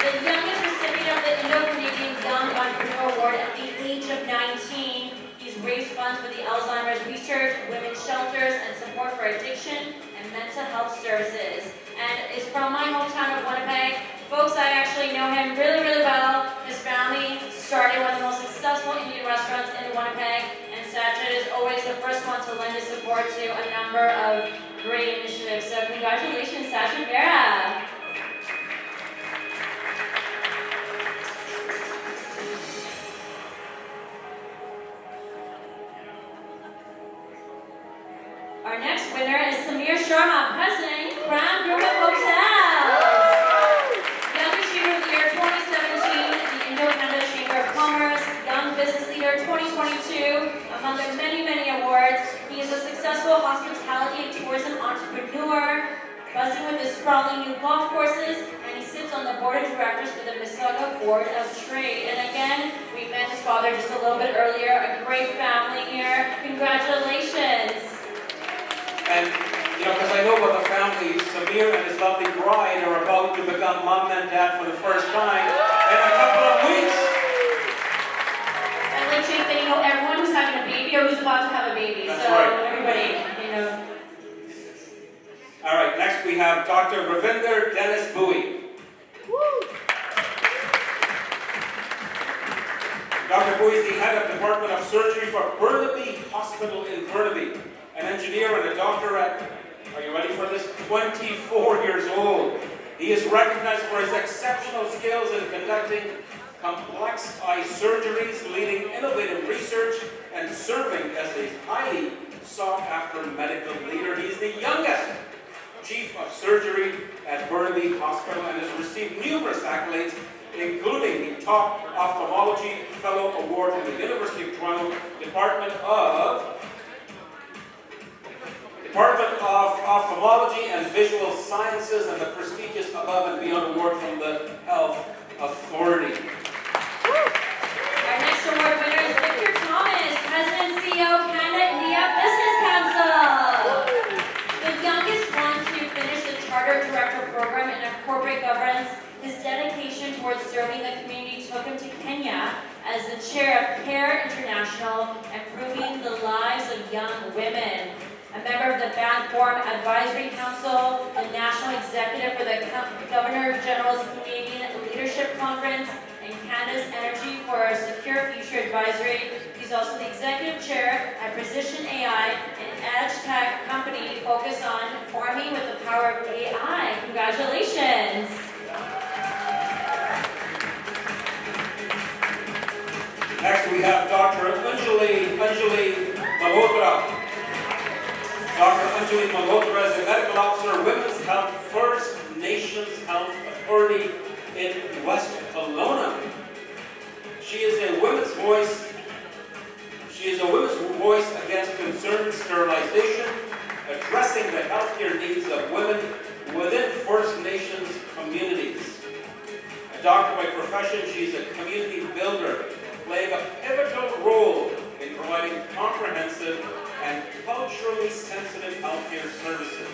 The youngest recipient of the Indo-Canadian Young Entrepreneur Award at the age of 19. He's raised funds for the Alzheimer's research, women's shelters, and support for addiction and mental health services. And is from my hometown of Winnipeg. Folks, I actually know him really, really well. His family started one of the most successful Indian restaurants in Winnipeg. Sachin is always the first one to lend his support to a number of great initiatives. So congratulations, Sachin Mehra. Our next winner is Samir Sharma, President, Crown Group of Hotels. Young Achiever of the Year 2017, the Indo-Canada Chamber of Commerce, Young Business Leader 2022. Among their many, many awards, he is a successful hospitality and tourism entrepreneur, buzzing with his sprawling new golf courses, and he sits on the board of directors for the Mississauga Board of Trade. And again, we met his father just a little bit earlier, a great family here. Congratulations. And, you know, because I know about the family, Samir and his lovely bride are about to become mom and dad for the first time in a couple of weeks. I like to think that, you know, everyone who's having a baby or who's about to have a baby. That's so right. Everybody, you know. All right, next we have Dr. Ravinder Dennis Bowie. Dr. Dr. who is the head of Department of Surgery for Burnaby Hospital in Burnaby, an engineer and a doctor at, are you ready for this, 24 years old. He is recognized for his exceptional skills in conducting complex eye surgeries, leading innovative research, and serving as a highly sought-after medical leader. He is the youngest chief of surgery at Burnaby Hospital and has received numerous accolades, including the top ophthalmology fellow award from the University of Toronto Department of Ophthalmology and Visual Sciences and the prestigious Above and Beyond Award from the Health Authority. Our next award winner is Victor Thomas, President and CEO of Canada India Business Council. The youngest one to finish the Charter Director program in corporate governance, his dedication towards serving the community took him to Kenya as the chair of CARE International, improving the lives of young women. A member of the Bank Forum Advisory Council, the National Executive for the Governor General's Canadian Leadership Conference, and Canada's Energy for a Secure Future Advisory. He's also the Executive Chair at Precision AI, an edge tech company focused on forming with the power of AI. Congratulations! Next we have Dr. Anjali Malhotra. Dr. Anjali Malhotra is a medical officer, Women's Health First Nations Health Authority in West Kelowna. She is a women's voice. She is a women's voice against concerned sterilization, addressing the healthcare needs of women within First Nations communities. A doctor by profession, she is a community builder, playing a pivotal role in providing comprehensive and culturally sensitive healthcare services.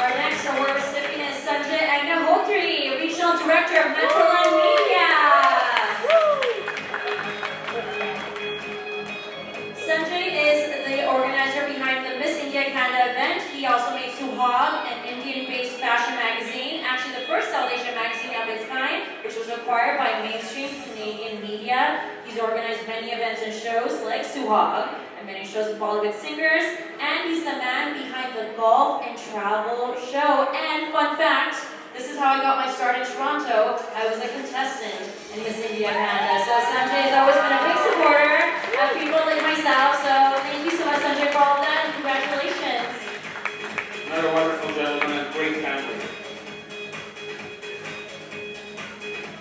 Our next award recipient is Sanjay Agnihotri, Regional Director of Metroland Media. Sanjay is the organizer behind the Miss India Canada event. He also made Suhag, an Indian-based fashion magazine, actually the first South Asian magazine of its kind, which was acquired by mainstream Canadian media. He's organized many events and shows like Suhag, and many shows with Bollywood singers, and he's the man behind the Golf and Travel Show. And fun fact, this is how I got my start in Toronto. I was a contestant in Miss India Canada. So Sanjay has always been a big supporter of people like myself. So thank you so much, Sanjay, for all of that, and congratulations. Another wonderful gentleman and great family.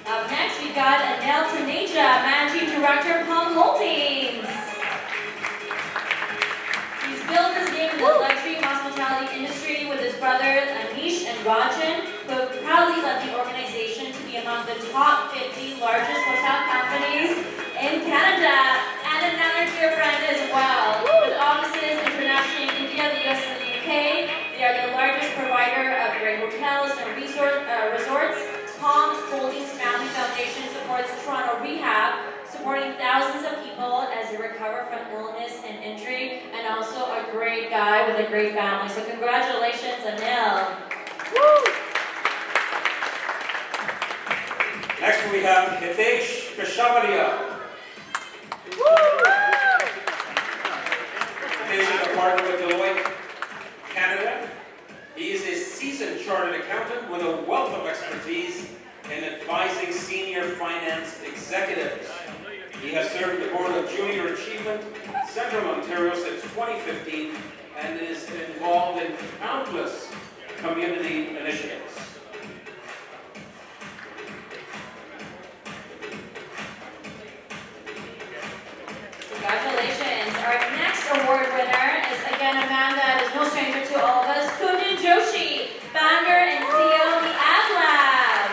Up next, we've got Anil Taneja, Managing Director, Palm Holdings. He's built his name in the luxury hospitality industry with his brother Maneesh and Rajan, who have proudly led the organization to be among the top 50 largest hotel companies in Canada, and another dear friend as well. With offices internationally in India, the US, and the UK, they are the largest provider of great hotels and resorts. Palm Holdings Family Foundation supports Toronto Rehab, supporting thousands of people as they recover from illness and injury, and also a great guy with a great family. So congratulations, Anil. Woo! Next we have Hitesh Kashavaria. Hitesh is a partner with Deloitte Canada. He is a seasoned chartered accountant with a wealth of expertise in advising senior finance executives. He has served the board of Junior Achievement Central Ontario since 2015 and is involved in countless community initiatives. Congratulations. Our next award winner is again a man that is no stranger to all of us, Kundan Joshi, founder and CEO of the App Lab.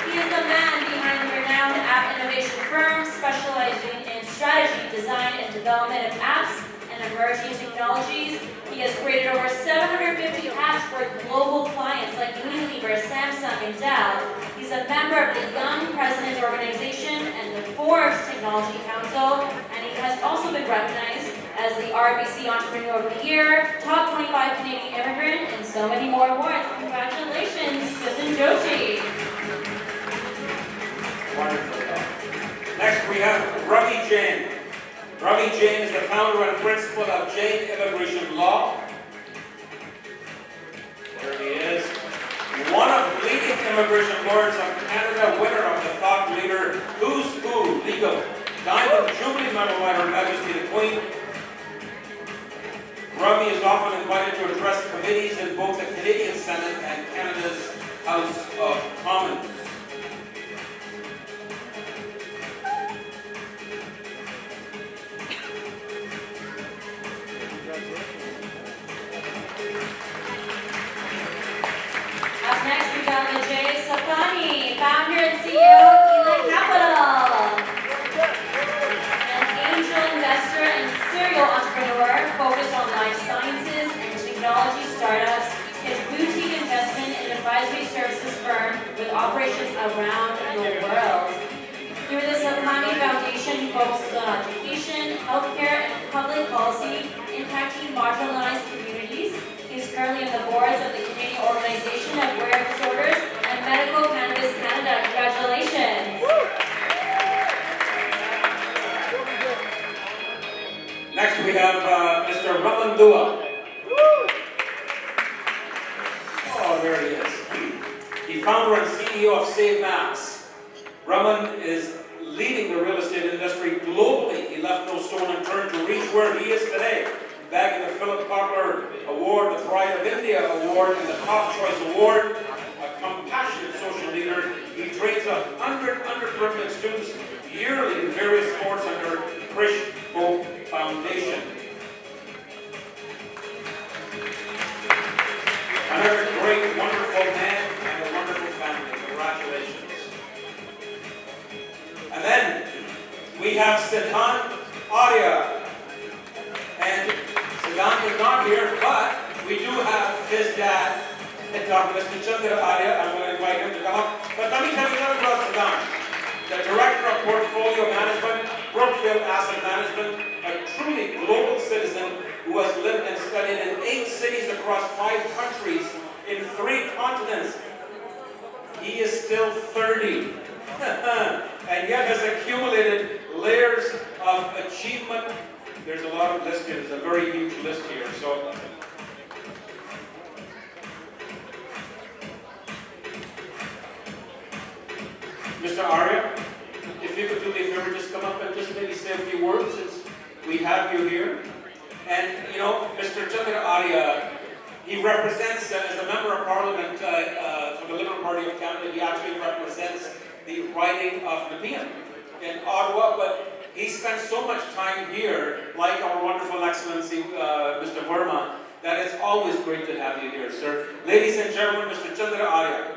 He is the man behind the renowned app innovation firm specializing in strategy, design, and development of apps and emerging technologies. He has created over 750 apps for global clients like Unilever, Samsung, and Dell. He's a member of the Young Presidents Organization and the Forbes Technology Council, and he has also been recognized as the RBC Entrepreneur of the Year, Top 25 Canadian Immigrant, and so many more awards. Congratulations, Jatin Joshi. Wonderful. Next we have Ravi Jain. Ravi Jain is the founder and principal of Jain Immigration Law. There he is. One of the leading immigration lawyers of Canada, winner of the thought leader Who's Who Legal Diamond Jubilee Medal by Her Majesty the Queen. Ravi is often invited to address committees in both the Canadian Senate and Canada's House of Commons. Up next, we got Vijay Sapani, founder and CEO of Elite Capital. An angel investor and serial entrepreneur focused on life sciences and technology startups, his boutique investment and advisory services firm with operations around the world. Through the Sapani Foundation, he focuses on education, healthcare, and public policy impacting marginalized communities. He's currently on the boards of the Canadian Organization of Rare Disorders and Medical Cannabis Canada. Congratulations! Next we have Mr. Raman Dua. Oh, there he is. The founder and CEO of Save Max. Raman is leading the real estate industry globally. He left no stone unturned to reach where he is today, bagging the Philip Poplar Award, the Pride of India Award, and the Top Choice Award. A compassionate social leader, he trains 100 underprivileged students yearly in various sports under Krish Hope Foundation. Another great, wonderful man and a wonderful family. Congratulations. And then we have Siddhant Arya. And Siddhant is not here, but we do have his dad, Dr. Mr. Chandra Arya. I'm going to invite him to come up. But let me tell you something about Siddhant. The Director of Portfolio Management, Brookfield Asset Management, a truly global citizen who has lived and studied in 8 cities across 5 countries in 3 continents. He is still 30. And yet has accumulated layers of achievement. There's a lot of list here. There's a very huge list here. So, Mr. Arya, if you could do me a favor, just come up and just maybe say a few words since we have you here. And, you know, Mr. Chandra Arya, he represents, as a member of Parliament for the Liberal Party of Canada, he actually represents the riding of Nepean in Ottawa, but he spent so much time here, like our wonderful Excellency, Mr. Verma, that it's always great to have you here, sir. Ladies and gentlemen, Mr. Chandra Arya.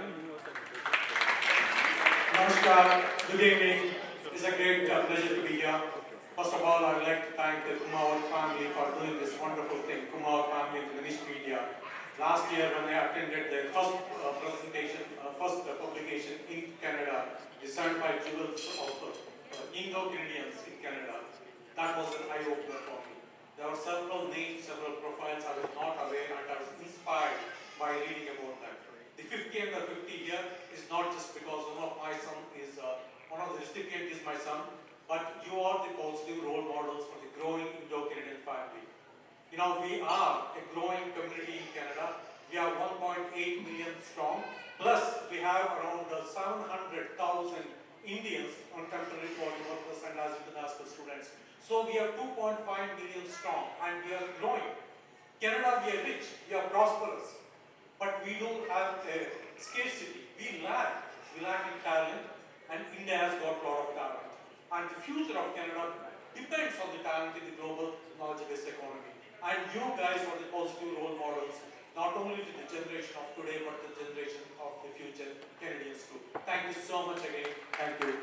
Namaskar, good evening. It's a great pleasure to be here. First of all, I would like to thank the Kumawat family for doing this wonderful thing, Kumawat family and Maneesh Media. Last year when I attended the first publication in Canada, the 75 Jewels of Indo-Canadians in Canada, that was an eye-opener for me. There were several names, several profiles I was not aware, and I was inspired by reading about them. The 50 under 50 here is not just because one of my son is, one of the recipients is my son, but you are the positive role models for the growing Indo-Canadian family. You know, we are a growing community in Canada. We are 1.8 million strong, plus we have around 700,000 Indians on temporary foreign workers and as international students. So we are 2.5 million strong and we are growing. Canada, we are rich, we are prosperous, but we do have a scarcity. We lack in talent, and India has got a lot of talent. And the future of Canada depends on the talent in the global knowledge-based economy. And you guys are the positive role models, not only to the generation of today, but the generation of the future Canadians too. Thank you so much again. Thank you.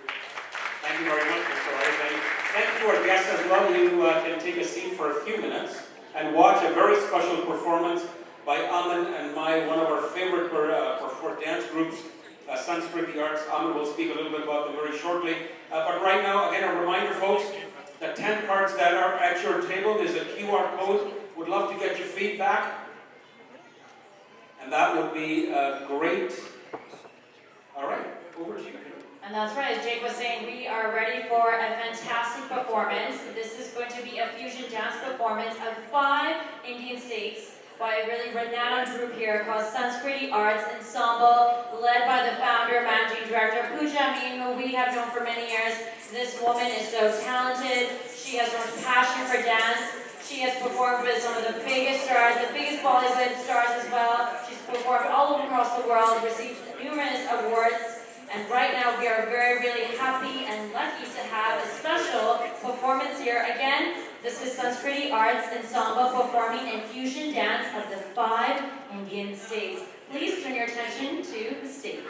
Thank you very much, Mr. Arya. Thank you to our guests as well. You can take a seat for a few minutes and watch a very special performance by Aman and one of our favorite dance groups, Sunsprint the Arts. Aman will speak a little bit about them very shortly. But right now, again, a reminder, folks, the 10 cards that are at your table. There's a QR code. Would love to get your feedback. And that would be great. All right, over to you. And that's right, as Jake was saying, we are ready for a fantastic performance. This is going to be a fusion dance performance of 5 Indian states by a really renowned group here called Sanskriti Arts Ensemble, led by the founder, managing director, Pooja Amin, who we have known for many years. This woman is so talented. She has so much passion for dance. She has performed with some of the biggest stars, the biggest Bollywood stars as well. She's performed all across the world, received numerous awards. And right now we are really happy and lucky to have a special performance here. Again, this is Sanskriti Arts Ensemble performing in fusion dance of the 5 Indian states. Please turn your attention to the stage.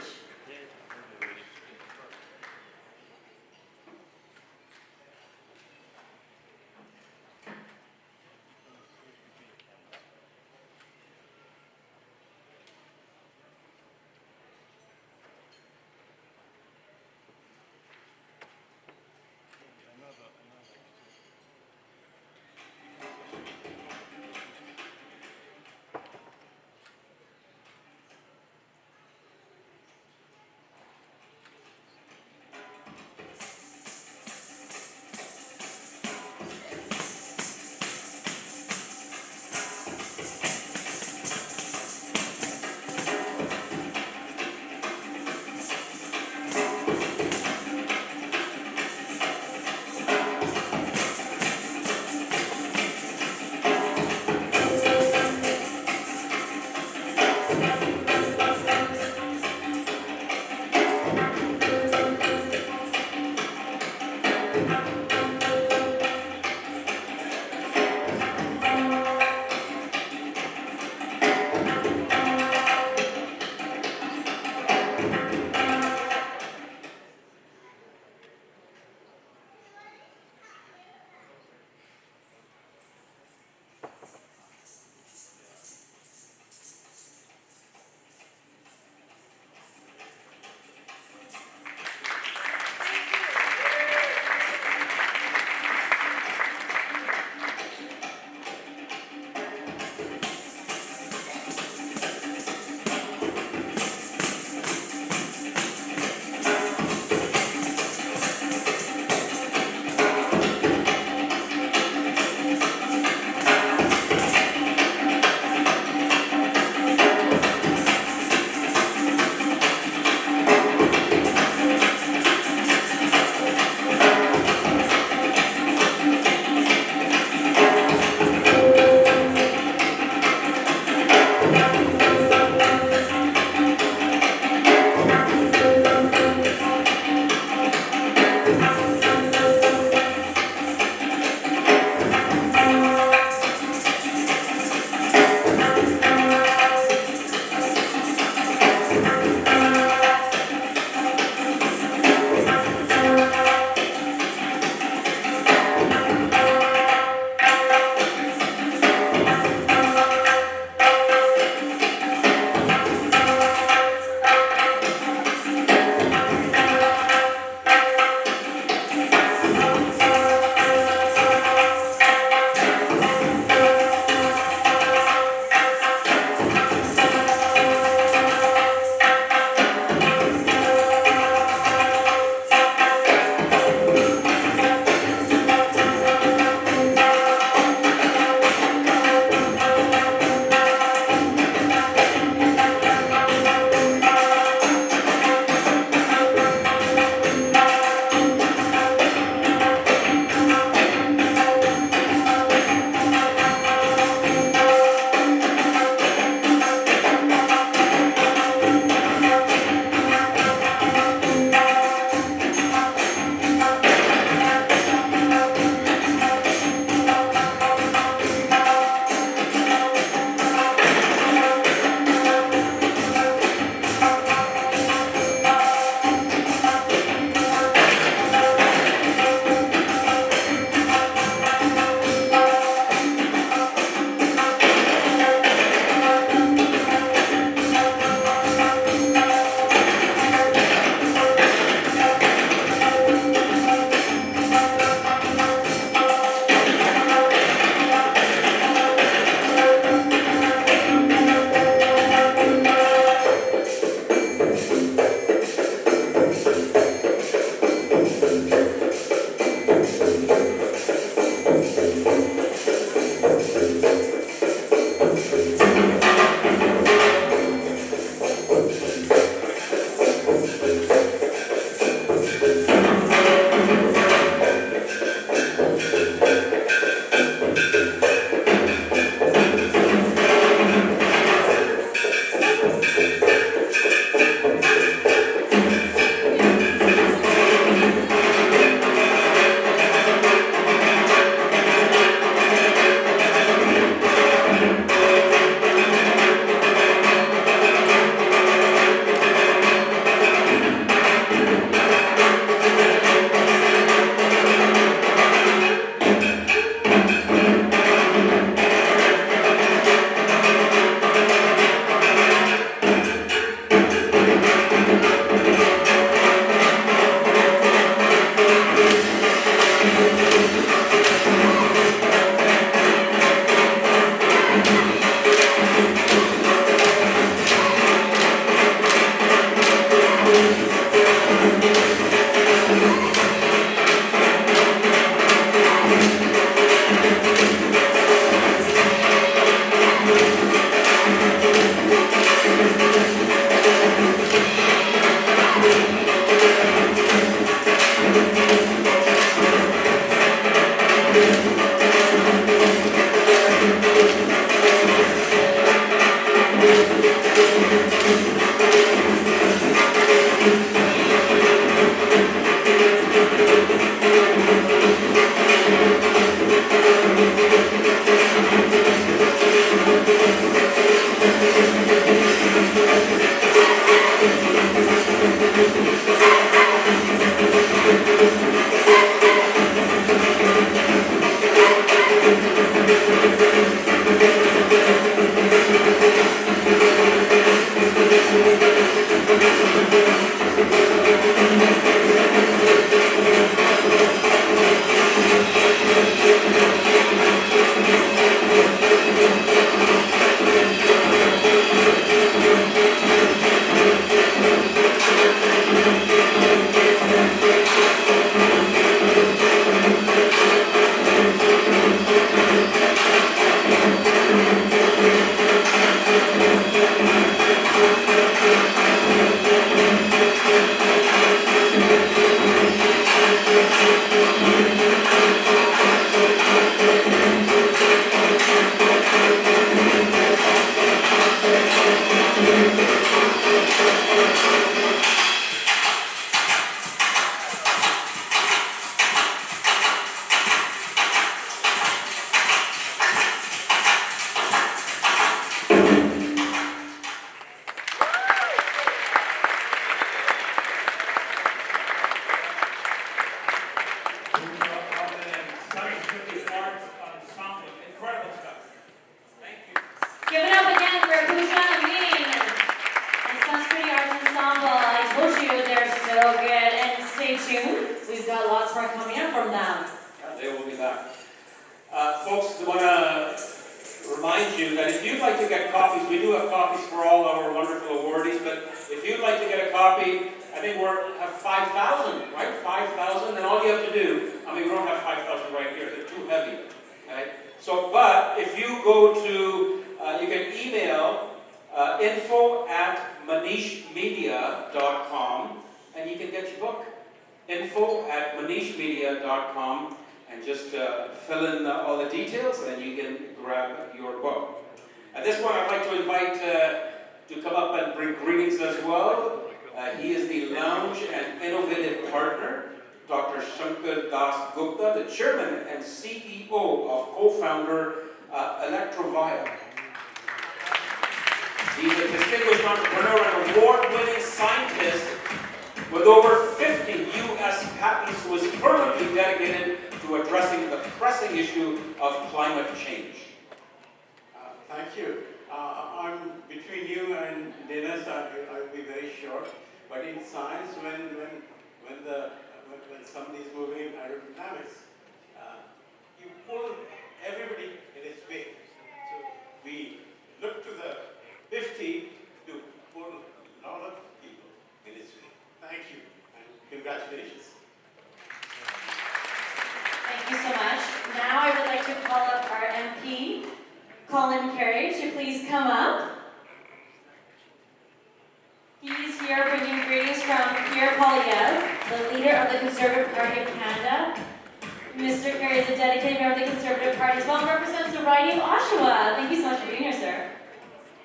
got lots more coming up from them. Yeah, they will be back. Folks, I want to remind you that if you'd like to get copies, we do have copies for all our wonderful awardees, but if you'd like to get a copy, I think we have 5,000, right? 5,000, and all you have to do, I mean, we don't have 5,000 right here, they're too heavy, okay? So, but if you go to, you can email info@maneeshmedia.com, and you can get your book. info@maneeshmedia.com, and just fill in all the details, and you can grab your book. At this point, I'd like to invite to come up and bring greetings as well. He is the Lounge and Innovative Partner, Dr. Shankar Das Gupta, the Chairman and CEO of co-founder Electrovia. He's a distinguished entrepreneur and award-winning scientist with over 50 U.S. patents, who is fervently dedicated to addressing the pressing issue of climate change. Thank you. I'm between you and Dennis. I'll be very short. But in science, when somebody is moving in aerodynamics, you pull everybody in its way. So we look to the 50 to pull a lot of people in its way. Thank you and congratulations. Thank you so much. Now I would like to call up our MP, Colin Carey, to please come up. He's here bringing greetings from Pierre Poilievre, the leader of the Conservative Party of Canada. Mr. Carey is a dedicated member of the Conservative Party as well and represents the riding of Oshawa. Thank you so much for being here, sir.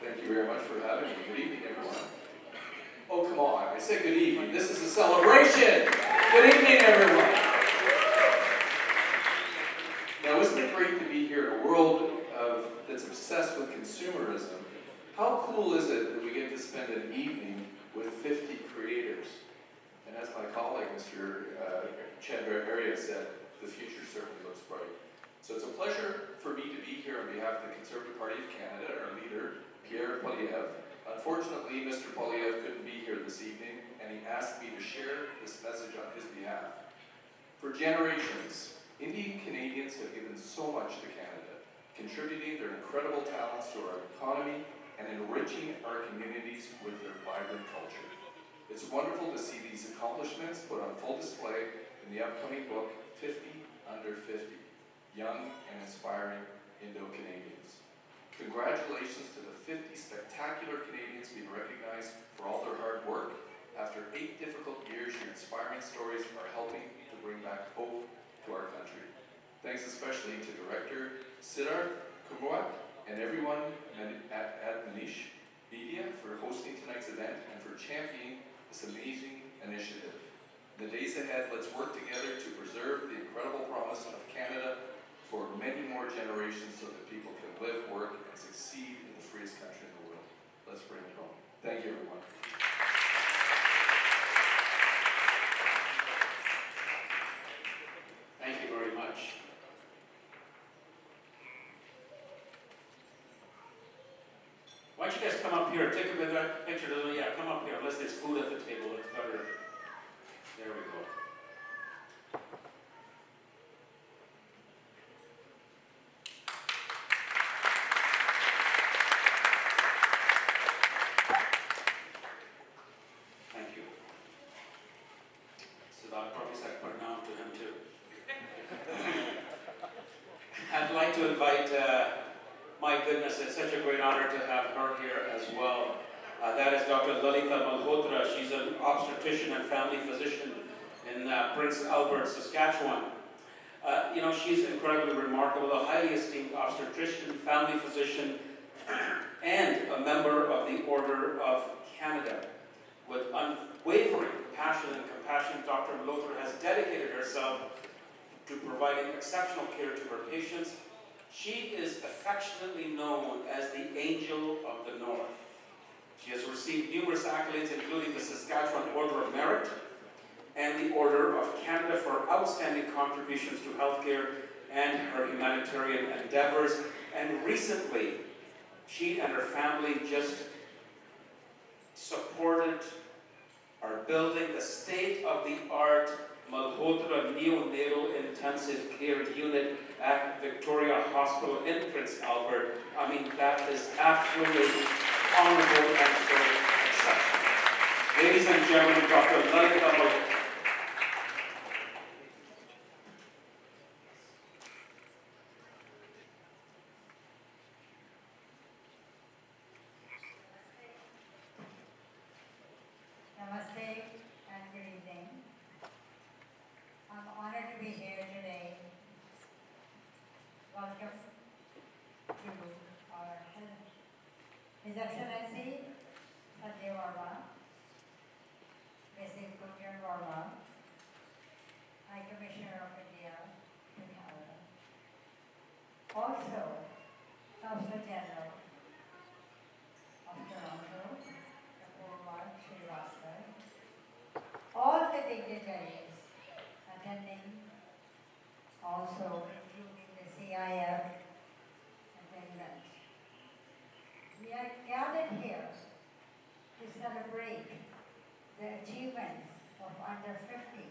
Thank you very much for having me. Good evening, everyone. Oh, come on. I said good evening. This is a celebration. Good evening, everyone. Now, isn't it great to be here in a world that's obsessed with consumerism? How cool is it that we get to spend an evening with 50 creators? And as my colleague, Mr. Chandra Arya said, the future certainly looks bright. So it's a pleasure for me to be here on behalf of the Conservative Party of Canada, our leader, Pierre Poilievre. Unfortunately, Mr. Poilievre couldn't be here this evening, and he asked me to share this message on his behalf. For generations, Indian Canadians have given so much to Canada, contributing their incredible talents to our economy and enriching our communities with their vibrant culture. It's wonderful to see these accomplishments put on full display in the upcoming book, 50 Under 50, Young and Inspiring Indo-Canadians. Congratulations to the 50 spectacular Canadians being recognized for all their hard work. After 8 difficult years, your inspiring stories are helping to bring back hope to our country. Thanks especially to Director Siddharth Kumwat and everyone at Maneesh Media for hosting tonight's event and for championing this amazing initiative. In the days ahead, let's work together to preserve the incredible promise of Canada for many more generations so that people can live, work, and succeed in the freest country in the world. Let's bring it home. Thank you, everyone. Thank you very much. Why don't you guys come up here, take a picture, yeah, come up here, unless there's food at the table, it's better. There we go. Thank you. Siddharth probably said pranam to him too. I'd like to invite, my goodness, it's such a great honor to have her here as well. That is Dr. Lalita Malhotra. She's an obstetrician and family physician in Prince Albert, Saskatchewan. You know, she's incredibly remarkable, a highly esteemed obstetrician, family physician, and a member of the Order of Canada. With unwavering passion and compassion, Dr. Malhotra has dedicated herself to providing exceptional care to her patients. She is affectionately known as the Angel of the North. She has received numerous accolades, including the Saskatchewan Order of Merit and the Order of Canada for outstanding contributions to healthcare and her humanitarian endeavors. And recently, she and her family just supported are building the state-of-the-art Malhotra Neonatal Intensive Care Unit at Victoria Hospital in Prince Albert. I mean, that is absolutely honorable and so exceptional. Ladies and gentlemen, Dr. Lalita Malhotra. Namaste and good evening. I'm honored to be here today. Welcome to our His Excellency Sanjay Verma, Mrs. Kunjan Verma, High Commissioner of India to Canada. Also, Consul General of Toronto, all the dignitaries attending, also including the CIF attendant. We are gathered here to celebrate the achievements of under 50,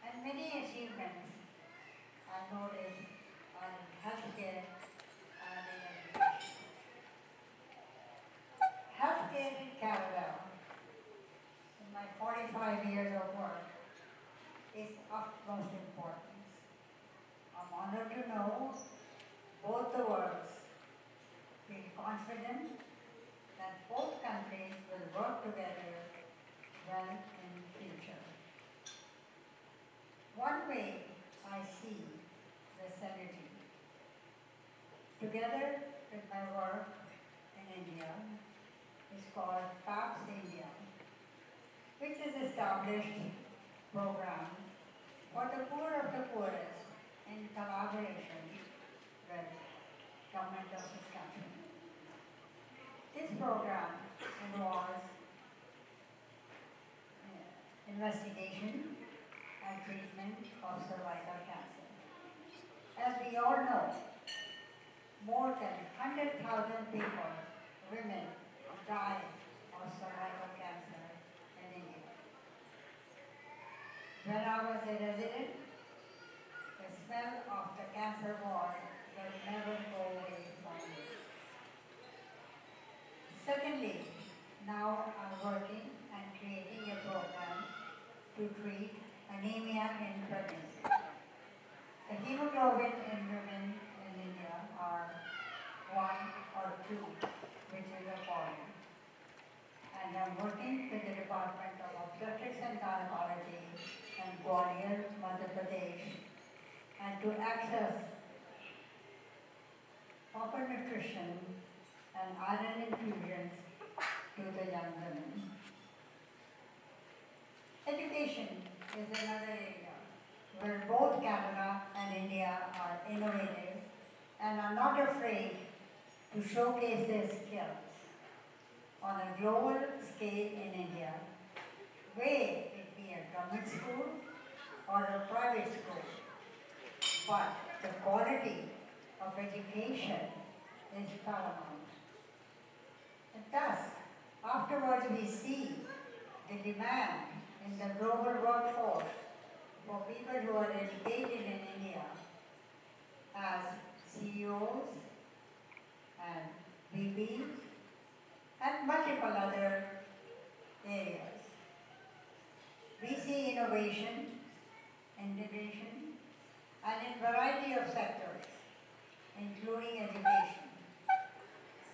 and many achievements are noted on healthcare and in education. Healthcare in Canada, in my 45 years of work, is of utmost importance. I'm honored to know both the worlds feel confident that both countries will work together well in the future. One way I see the synergy, together with my work in India, is called PAPS India, which is an established program for the poor of the poorest in collaboration with Government of Saskatchewan. This program involves investigation and treatment of cervical cancer. As we all know, more than 100,000 people, women, die of cervical cancer in India. When I was a resident, the smell of the cancer ward will never go away from me. Secondly, now I'm working and creating a program to treat anemia in pregnancy. The hemoglobin in women in India are 1 or 2, which is appalling. And I'm working with the Department of Obstetrics and Gynecology and Gwalior, Madhya Pradesh, and to access proper nutrition and iron infusions to the young women. Education is another area where both Canada and India are innovative and are not afraid to showcase their skills on a global scale in India, whether it be a government school or a private school. But the quality of education is paramount. And thus, afterwards we see the demand in the global workforce for people who are educated in India as CEOs and VPs and multiple other areas. We see innovation, integration, and in variety of sectors, including education.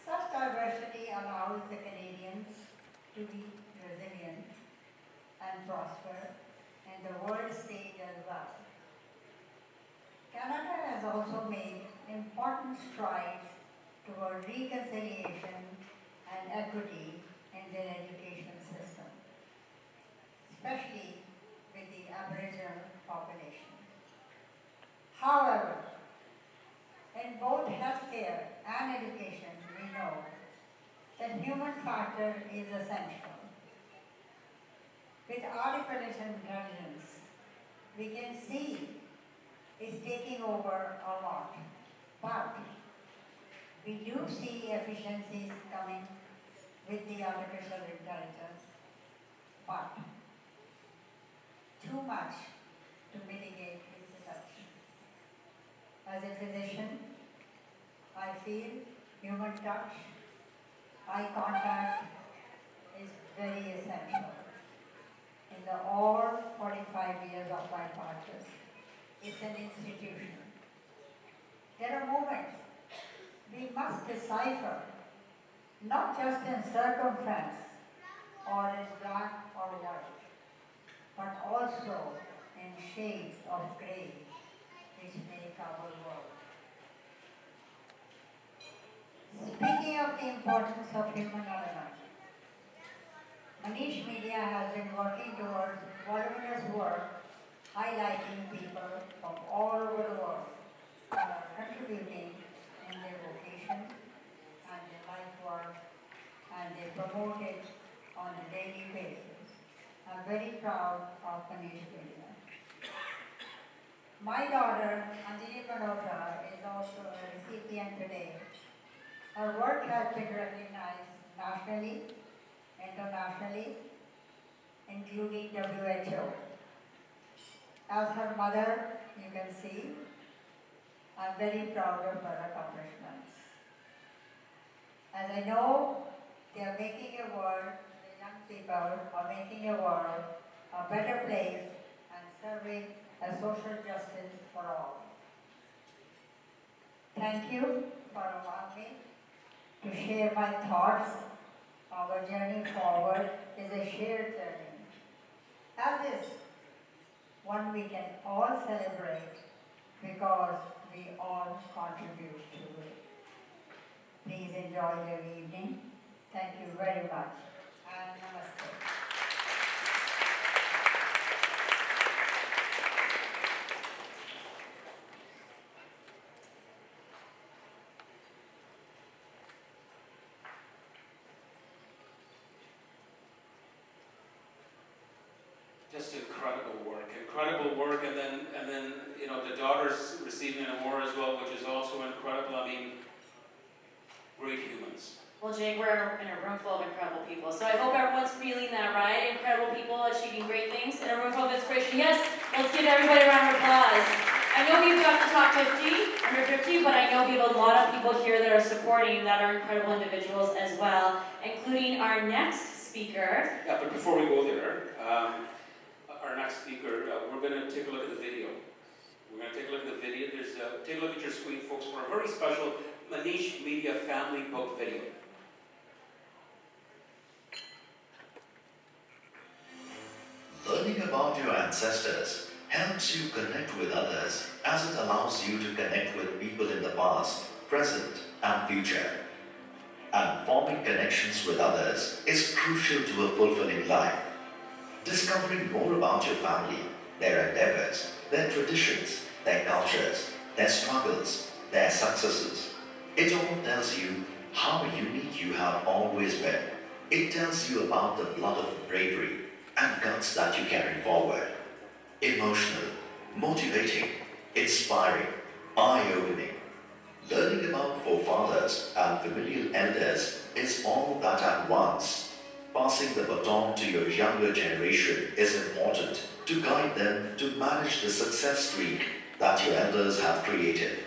Such diversity allows the Canadians to be resilient and prosper in the world stage as well. Canada has also made important strides toward reconciliation and equity in their education system, especially with the Aboriginal population. However, in both healthcare and education, we know that human factor is essential. With artificial intelligence, we can see it's taking over a lot, but we do see efficiencies coming with the artificial intelligence, but too much to mitigate its effects. As a physician, I feel human touch, eye contact is very essential. In the all 45 years of my practice, it's an institution. There are moments we must decipher, not just in circumference or in black or white, but also in shades of grey which make our world. Speaking of the importance of human element, Maneesh Media has been working towards voluminous work highlighting people from all over the world who are contributing in their vocation and their life work, and they promote it on a daily basis. I'm very proud of Maneesh Media. My daughter, Anjali Malhotra, is also a recipient today. Her work has been recognized nationally, internationally, including WHO. As her mother, you can see, I'm very proud of her accomplishments. As I know, they are making a world, the young people are making a world a better place and serving a social justice for all. Thank you for allowing me to share my thoughts. Our journey forward is a shared journey. As is one we can all celebrate because we all contribute to it. Please enjoy your evening. Thank you very much, and namaste. Just incredible work, and then you know the daughter's receiving an award as well, which is also incredible. I mean, great humans. Well, Jake, we're in a room full of incredible people, so I hope everyone's feeling that, right? Incredible people achieving great things in a room full of inspiration. Yes, let's give everybody a round of applause. I know we've got the top 50, under 50, but I know we have a lot of people here that are supporting that are incredible individuals as well, including our next speaker. Yeah, but before we go there, our next speaker, we're going to take a look at the video. We're going to take a look at the video. Take a look at your screen, folks, for a very special Maneesh Media family book video. Learning about your ancestors helps you connect with others as it allows you to connect with people in the past, present, and future. And forming connections with others is crucial to a fulfilling life. Discovering more about your family, their endeavors, their traditions, their cultures, their struggles, their successes. It all tells you how unique you have always been. It tells you about the blood of bravery and guts that you carry forward. Emotional, motivating, inspiring, eye-opening. Learning about forefathers and familial elders is all that at once. Passing the baton to your younger generation is important to guide them to manage the success streak that your elders have created.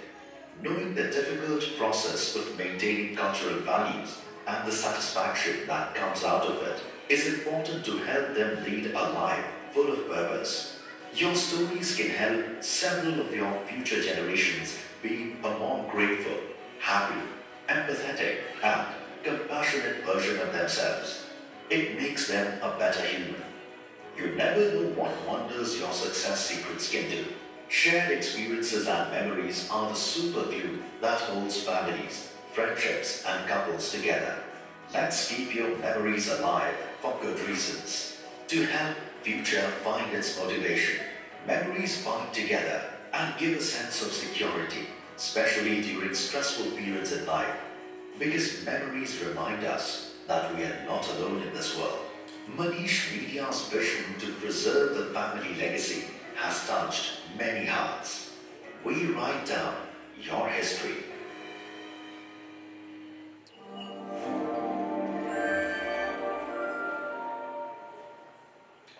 Knowing the difficult process of maintaining cultural values and the satisfaction that comes out of it is important to help them lead a life full of purpose. Your stories can help several of your future generations be a more grateful, happy, empathetic, and compassionate version of themselves. It makes them a better human. You never know what wonders your success secrets can do. Shared experiences and memories are the super glue that holds families, friendships, and couples together. Let's keep your memories alive for good reasons. To help future find its motivation, memories bind together and give a sense of security, especially during stressful periods in life. Because memories remind us that we are not alone in this world. Maneesh Media's vision to preserve the family legacy has touched many hearts. We write down your history.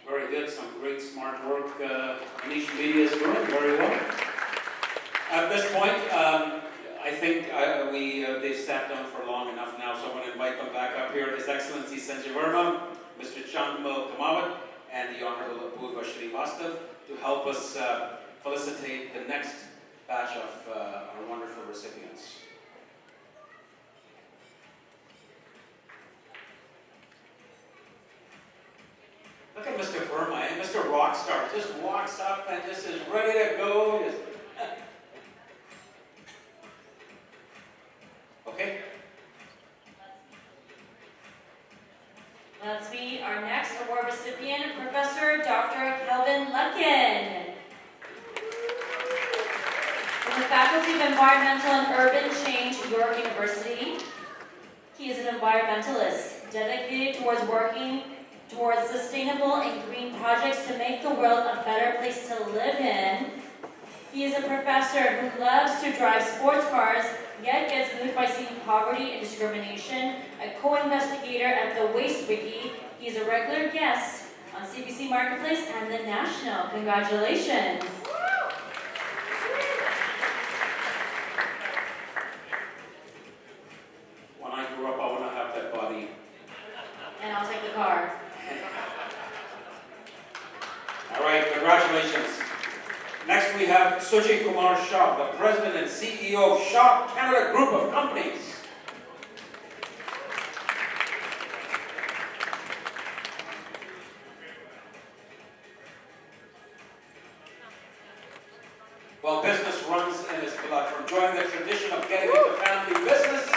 Very good. Some great, smart work Maneesh Media is doing. Very well. At this point, I think they've sat down for long enough now, so I'm going to invite them back up here. His Excellency Sanjay Verma, Mr. Chandmal Kamawat, and the Honorable Apurva Srivastav to help us felicitate the next batch of our wonderful recipients. Look at Mr. Verma, Mr. Rockstar, just walks up and just is ready to go. Okay. Let's meet our next award recipient, Professor Dr. Kelvin Lucken. From the Faculty of Environmental and Urban Change at York University, he is an environmentalist dedicated towards working towards sustainable and green projects to make the world a better place to live in. He is a professor who loves to drive sports cars, yet gets moved by seeing poverty and discrimination, a co-investigator at the Waste Wiki. He is a regular guest on CBC Marketplace and The National. Congratulations. When I grew up, I want to have that body. And I'll take the car. All right, congratulations. Next we have Sujit Kumar Shah, the President and CEO of Shah Canada Group of Companies. Well, business runs in his blood, from joining the tradition of getting into family business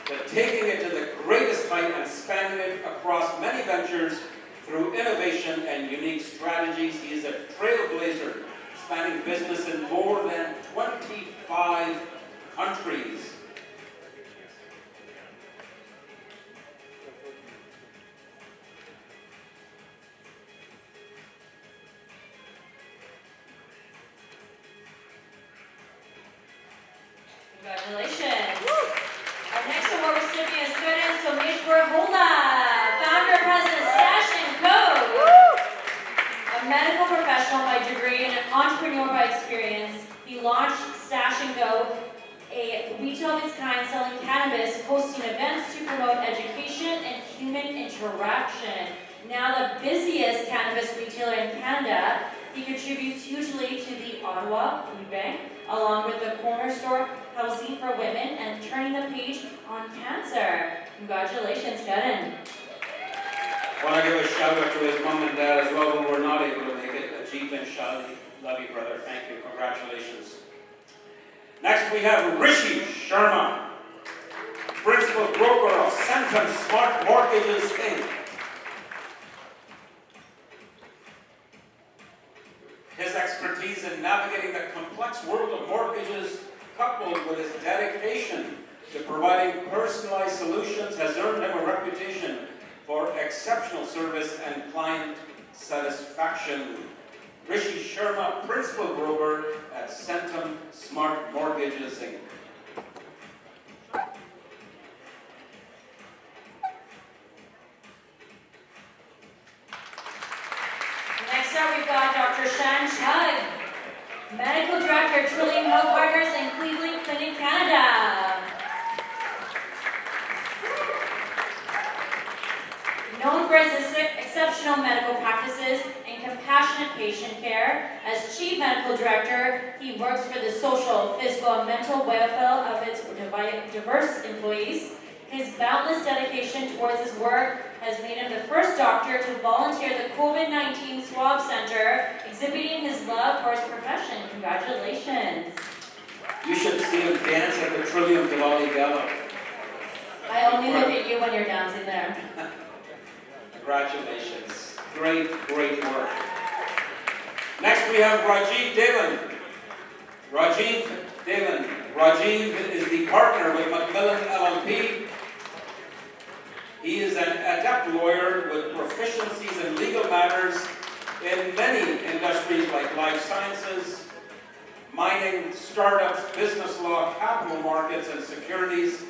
to taking it to the greatest height and spanning it across many ventures through innovation and unique strategies. He is a trailblazer, spanning business in more than 25 countries. Congratulations. Our next award recipient is Karan Someshwar Holda, founder and president of Stash & Co. A medical professional by degree and an entrepreneur by experience, he launched Stash & Co., a retail of its kind selling cannabis, hosting events to promote education and human interaction. Now the busiest cannabis retailer in Canada, he contributes hugely to the Ottawa Food Bank, along with the Corner Store Housing for Women and Turning the Page on Cancer. Congratulations, Karan. I want to give a shout out to his mom and dad as well, who were not able to make it. Ajit and Shali, love you, brother. Thank you. Congratulations. Next we have Rishi Sharma, Principal Broker of Centum Smart Mortgages, Inc. His expertise in navigating the complex world of mortgages, coupled with his dedication to providing personalized solutions, has earned him a reputation for exceptional service and client satisfaction. Rishi Sharma, Principal Broker at Centum Smart Mortgages, Inc. Next up, we've got Dr. Shan Chugg, Medical Director at Trillium Health Partners in Cleveland Clinic, Canada. Known for his exceptional medical practices and compassionate patient care, as Chief Medical Director, he works for the social, physical, and mental welfare of its diverse employees. His boundless dedication towards his work has made him the first doctor to volunteer at the COVID-19 Swab Center, exhibiting his love for his profession. Congratulations. You should see him dance at the Trillium Diwali Gala. I only look at you when you're dancing there. Congratulations. Great, great work. Next we have Rajiv Devan. Rajiv Devan. Rajiv is the partner with Macmillan LLP. He is an adept lawyer with proficiencies in legal matters in many industries like life sciences, mining, startups, business law, capital markets, and securities,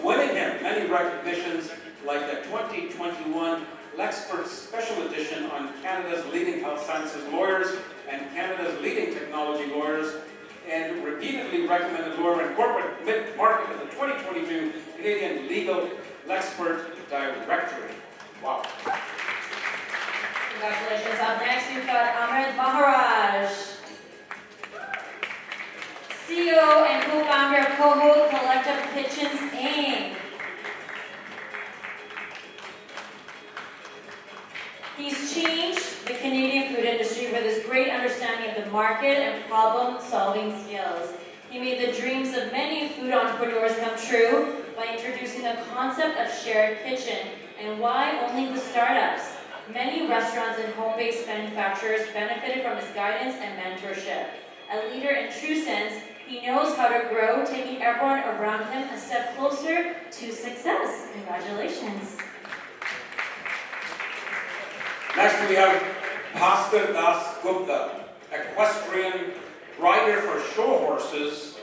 winning him many recognitions like the 2021 Lexpert Special Edition on Canada's leading health sciences lawyers and Canada's leading technology lawyers, and repeatedly recommended lawyer in corporate mid-market of the 2022 Canadian Legal Lexpert Directory. Wow. Congratulations. Up next, we've got Amrit Maharaj, CEO and co-founder of Coho Collective Kitchens, Inc. He's changed the Canadian food industry with his great understanding of the market and problem-solving skills. He made the dreams of many food entrepreneurs come true by introducing the concept of shared kitchen. And why only the startups? Many restaurants and home-based manufacturers benefited from his guidance and mentorship. A leader in true sense, he knows how to grow, taking everyone around him a step closer to success. Congratulations. Next we have Bhaskar Das Gupta, equestrian rider for show horses.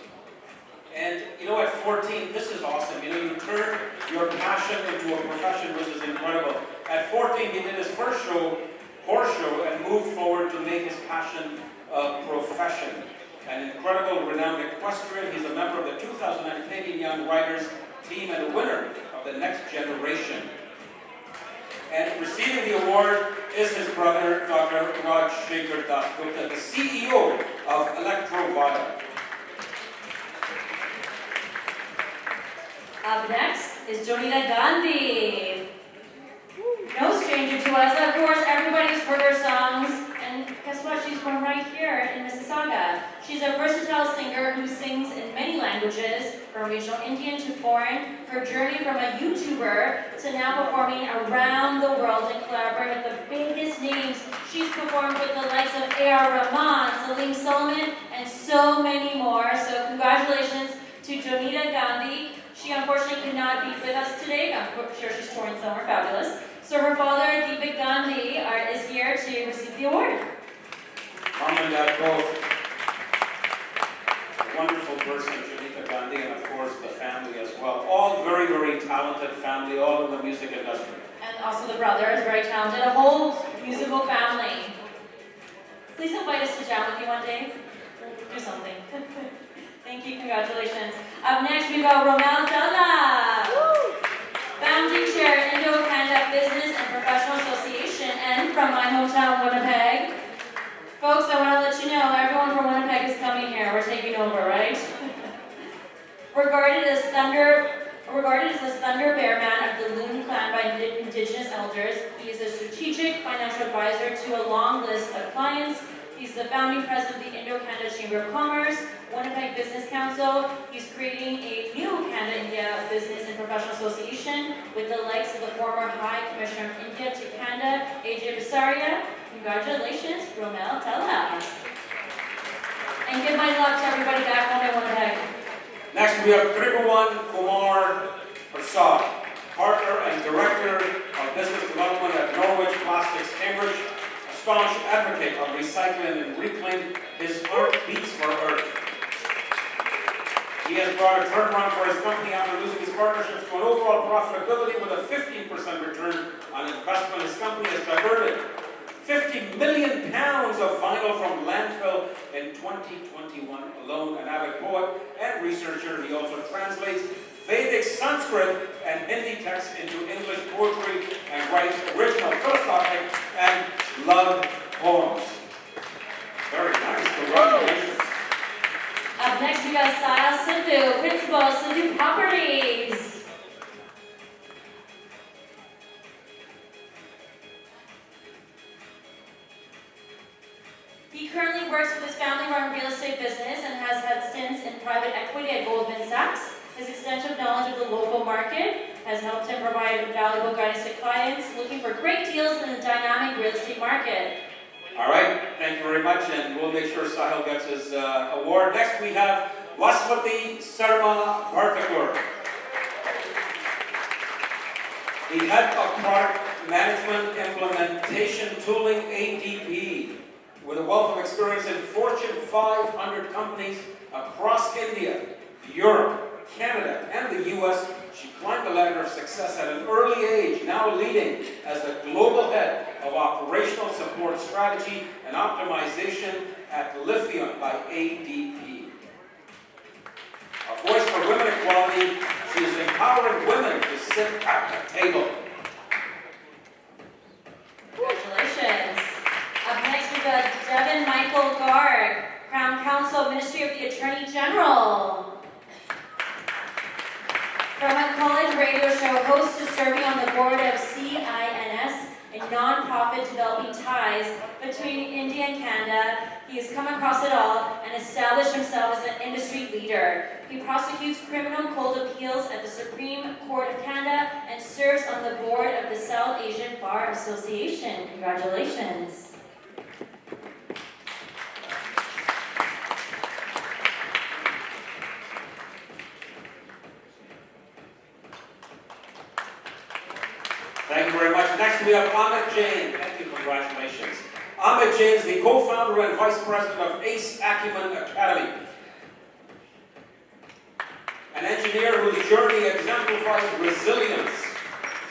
And you know, at 14, this is awesome. You know, you turn your passion into a profession, which is incredible. At 14, he did his first show, horse show, and moved forward to make his passion a profession. An incredible, renowned equestrian. He's a member of the 2009 Canadian Young Riders team and a winner of the Next Generation. And receiving the award is his brother, Dr. Raj Shekhar Das Gupta, the CEO of Electrovada. Up next is Jonita Gandhi. No stranger to us. Of course, everybody's heard her songs. And guess what? She's from right here in Mississauga. She's a versatile singer who sings in many languages, from regional Indian to foreign. Her journey from a YouTuber to now performing around the world and collaborating with the biggest names. She's performed with the likes of A.R. Rahman, Salim Solomon, and so many more. So congratulations to Jonita Gandhi. She unfortunately could not be with us today. I'm sure she's touring somewhere fabulous. So her father, Deepak Gandhi, is here to receive the award. Mom and Dad both. A wonderful person, Jonita Gandhi, and of course the family as well. All very, very talented family, all in the music industry. And also the brother is very talented. A whole musical family. Please invite us to jam with you one day. Do something. Thank you, congratulations. Up next, we've got Romel Dalla, founding chair, Indo-Canada Business and Professional Association, and from my hometown, Winnipeg. Folks, I want to let you know, everyone from Winnipeg is coming here. We're taking over, right? Regarded as the Thunder Bear Man of the Loon clan by Indigenous elders, he is a strategic financial advisor to a long list of clients. He's the founding president of the Indo-Canada Chamber of Commerce, Winnipeg Business Council. He's creating a new Canada-India Business and Professional Association with the likes of the former High Commissioner of India to Canada, AJ Bisaria. Congratulations, Romel Dalla. And give my love to everybody back home in Winnipeg. Next we have Tribhuwan Kumar Prasad, partner and director of business development at Norwich Plastics, Cambridge. Staunch advocate of recycling and reclaim. His heart beats for Earth. He has brought a turnaround for his company after losing his partnerships to an overall profitability with a 15% return on investment. His company has diverted 50 million pounds of vinyl from landfill in 2021 alone. An avid poet and researcher, he also translates Vedic Sanskrit and Hindi texts into English poetry and writes original philosophic and love poems. Very nice. Congratulations. Up next, we got Sahil Sindhu, principal of Sindhu Properties. He currently works with his family-run real estate business and has had stints in private equity at Goldman Sachs. His extensive knowledge of the local market has helped him provide valuable guidance to clients looking for great deals in the dynamic real estate market. All right, thank you very much, and we'll make sure Sahil gets his award. Next we have Vaswati Sarma Bhartakur, the head of product management implementation tooling, ADP, with a wealth of experience in Fortune 500 companies across India, Europe, Canada, and the US. She climbed the ladder her success at an early age, now leading as the global head of operational support strategy and optimization at Lithium by ADP. A voice for women equality, she is empowering women to sit at the table. Congratulations. Up next we've got Devin Michael Garg, Crown Counsel, Ministry of the Attorney General. From a college radio show host to serving on the board of CINS, a non-profit developing ties between India and Canada, he has come across it all and established himself as an industry leader. He prosecutes criminal cold appeals at the Supreme Court of Canada and serves on the board of the South Asian Bar Association. Congratulations. Thank you very much. Next we have Amit Jain. Thank you, congratulations. Amit Jain is the co-founder and vice president of Ace Acumen Academy. An engineer whose journey exemplifies resilience,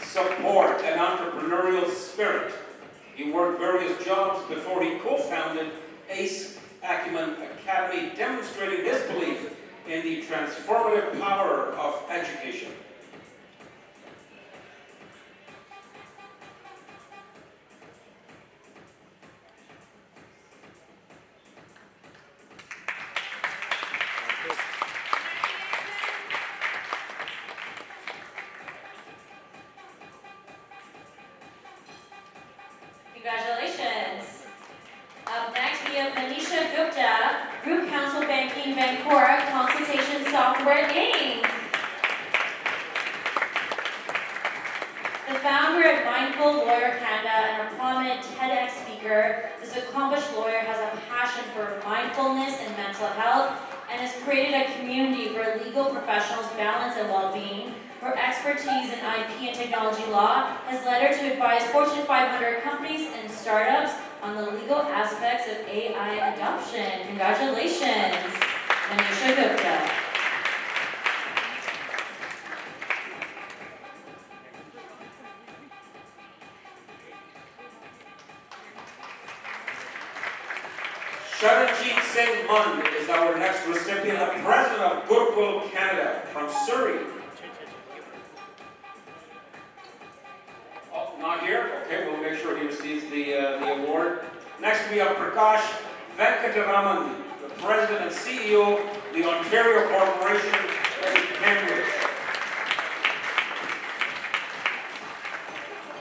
support, and entrepreneurial spirit. He worked various jobs before he co-founded Ace Acumen Academy, demonstrating his belief in the transformative power of education. Congratulations. Up next, we have Maneesh Gupta, Group Counsel Banking Vancouver Consultation Software Inc. The founder of Mindful Lawyer Canada and a prominent TEDx speaker, this accomplished lawyer has a passion for mindfulness and mental health and has created a community where legal professionals balance and well-being. Her expertise in IP and technology law has led her to advise Fortune 500 companies and startups on the legal aspects of AI adoption. Congratulations, Maneesh Gupta. Sharanjit Singh Mund is our next recipient, the president of Gurukul Canada from Surrey. Oh, not here? Okay, we'll make sure he receives the award. Next we have Prakash Venkataraman, the president and CEO of the Ontario Corporation in Cambridge.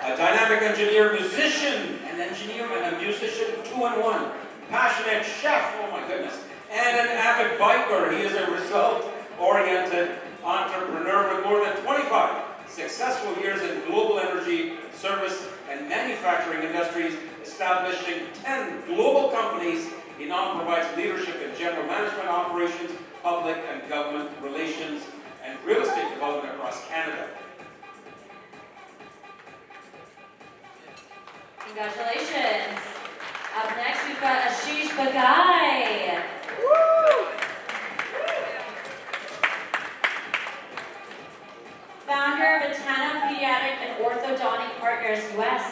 A dynamic engineer, musician, an engineer and a musician, 2-in-1. Passionate chef, oh my goodness, and an avid biker. He is a result-oriented entrepreneur with more than 25 successful years in global energy, service, and manufacturing industries, establishing 10 global companies. He now provides leadership in general management operations, public and government relations, and real estate development across Canada. Congratulations. Up next, we've got Ashish Bagai. Woo! Founder of Atana Pediatric and Orthodontic Partners, US.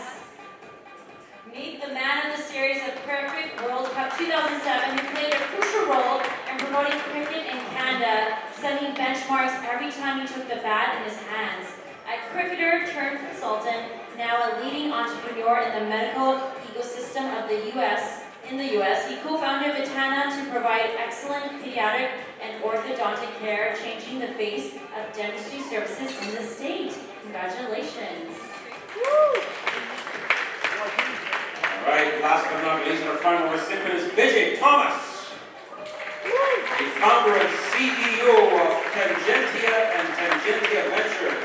Meet the man of the series of Cricket World Cup 2007, who played a crucial role in promoting cricket in Canada, setting benchmarks every time he took the bat in his hands. A cricketer turned consultant, now a leading entrepreneur in the medical ecosystem of the US. In the US, he co-founded Vitana to provide excellent pediatric and orthodontic care, changing the face of dentistry services in the state. Congratulations. Woo! All right, last but not least, our final recipient is Vijay Thomas, the founder and CEO of Tangentia and Tangentia Ventures,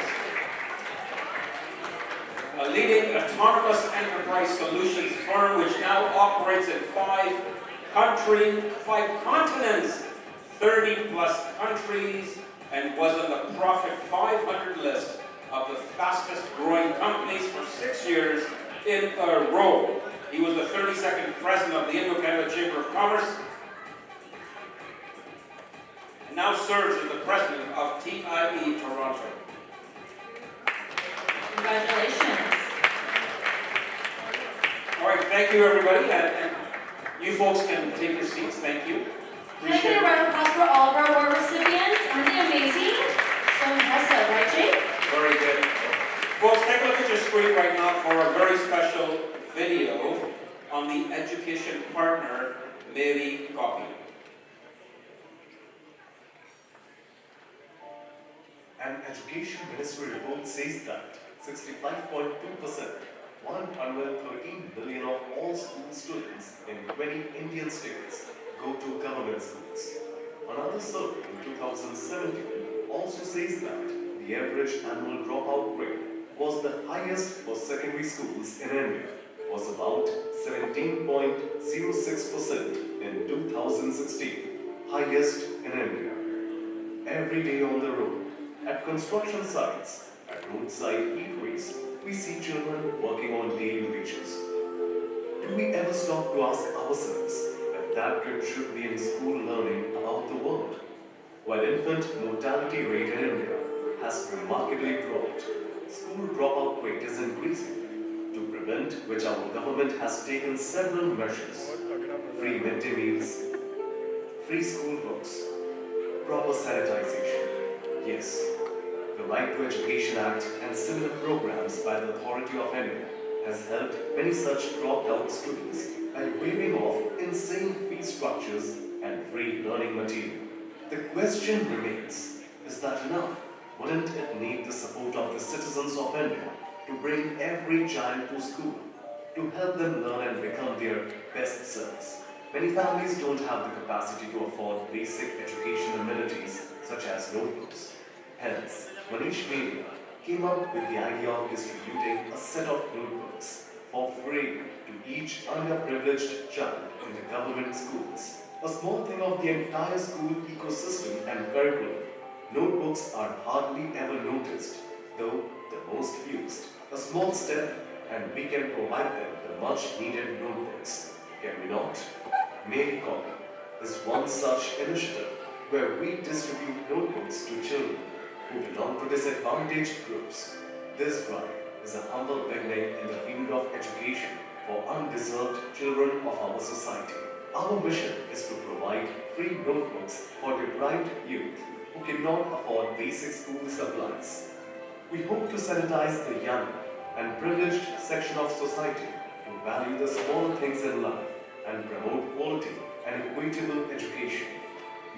a leading autonomous enterprise solutions firm which now operates in 5 continents, 30+ countries, and was on the Profit 500 list of the fastest growing companies for 6 years in a row. He was the 32nd president of the Indo-Canada Chamber of Commerce and now serves as the president of TIE Toronto. Thank you, everybody. And you folks can take your seats. Thank you. Can I get a round of applause for all of our award recipients? Aren't they amazing? So impressive, right, Jake? Very good. Folks, take a look at your screen right now for a very special video on the education partner, Mary Copy. An Education Ministry report says that 65.2%, 113 million of all school students in 20 Indian states go to government schools. Another survey in 2017 also says that the average annual dropout rate was the highest for secondary schools in India, was about 17.06% in 2016, highest in India. Every day on the road, at construction sites, at roadside eateries, we see children working on daily wages. Do we ever stop to ask ourselves if that kid should be in school learning about the world? While infant mortality rate in India has remarkably dropped, school dropout rate is increasing, to prevent which our government has taken several measures: free midday meals, free school books, proper sanitization. Yes, the Right to Education Act and similar programs by the Authority of India has helped many such dropped out students by waiving off insane fee structures and free learning material. The question remains, is that enough? Wouldn't it need the support of the citizens of India to bring every child to school, to help them learn and become their best selves? Many families don't have the capacity to afford basic education amenities such as notebooks. Hence, Maneesh Media came up with the idea of distributing a set of notebooks for free to each underprivileged child in the government schools. A small thing of the entire school ecosystem and curriculum. Notebooks are hardly ever noticed, though the most used. A small step, and we can provide them the much needed notebooks. Can we not? Mary Copy is one such initiative where we distribute notebooks to children who belong to disadvantaged groups. This drive is a humble beginning in the field of education for undeserved children of our society. Our mission is to provide free notebooks for deprived youth who cannot afford basic school supplies. We hope to sanitize the young and privileged section of society to value the small things in life and promote quality and equitable education.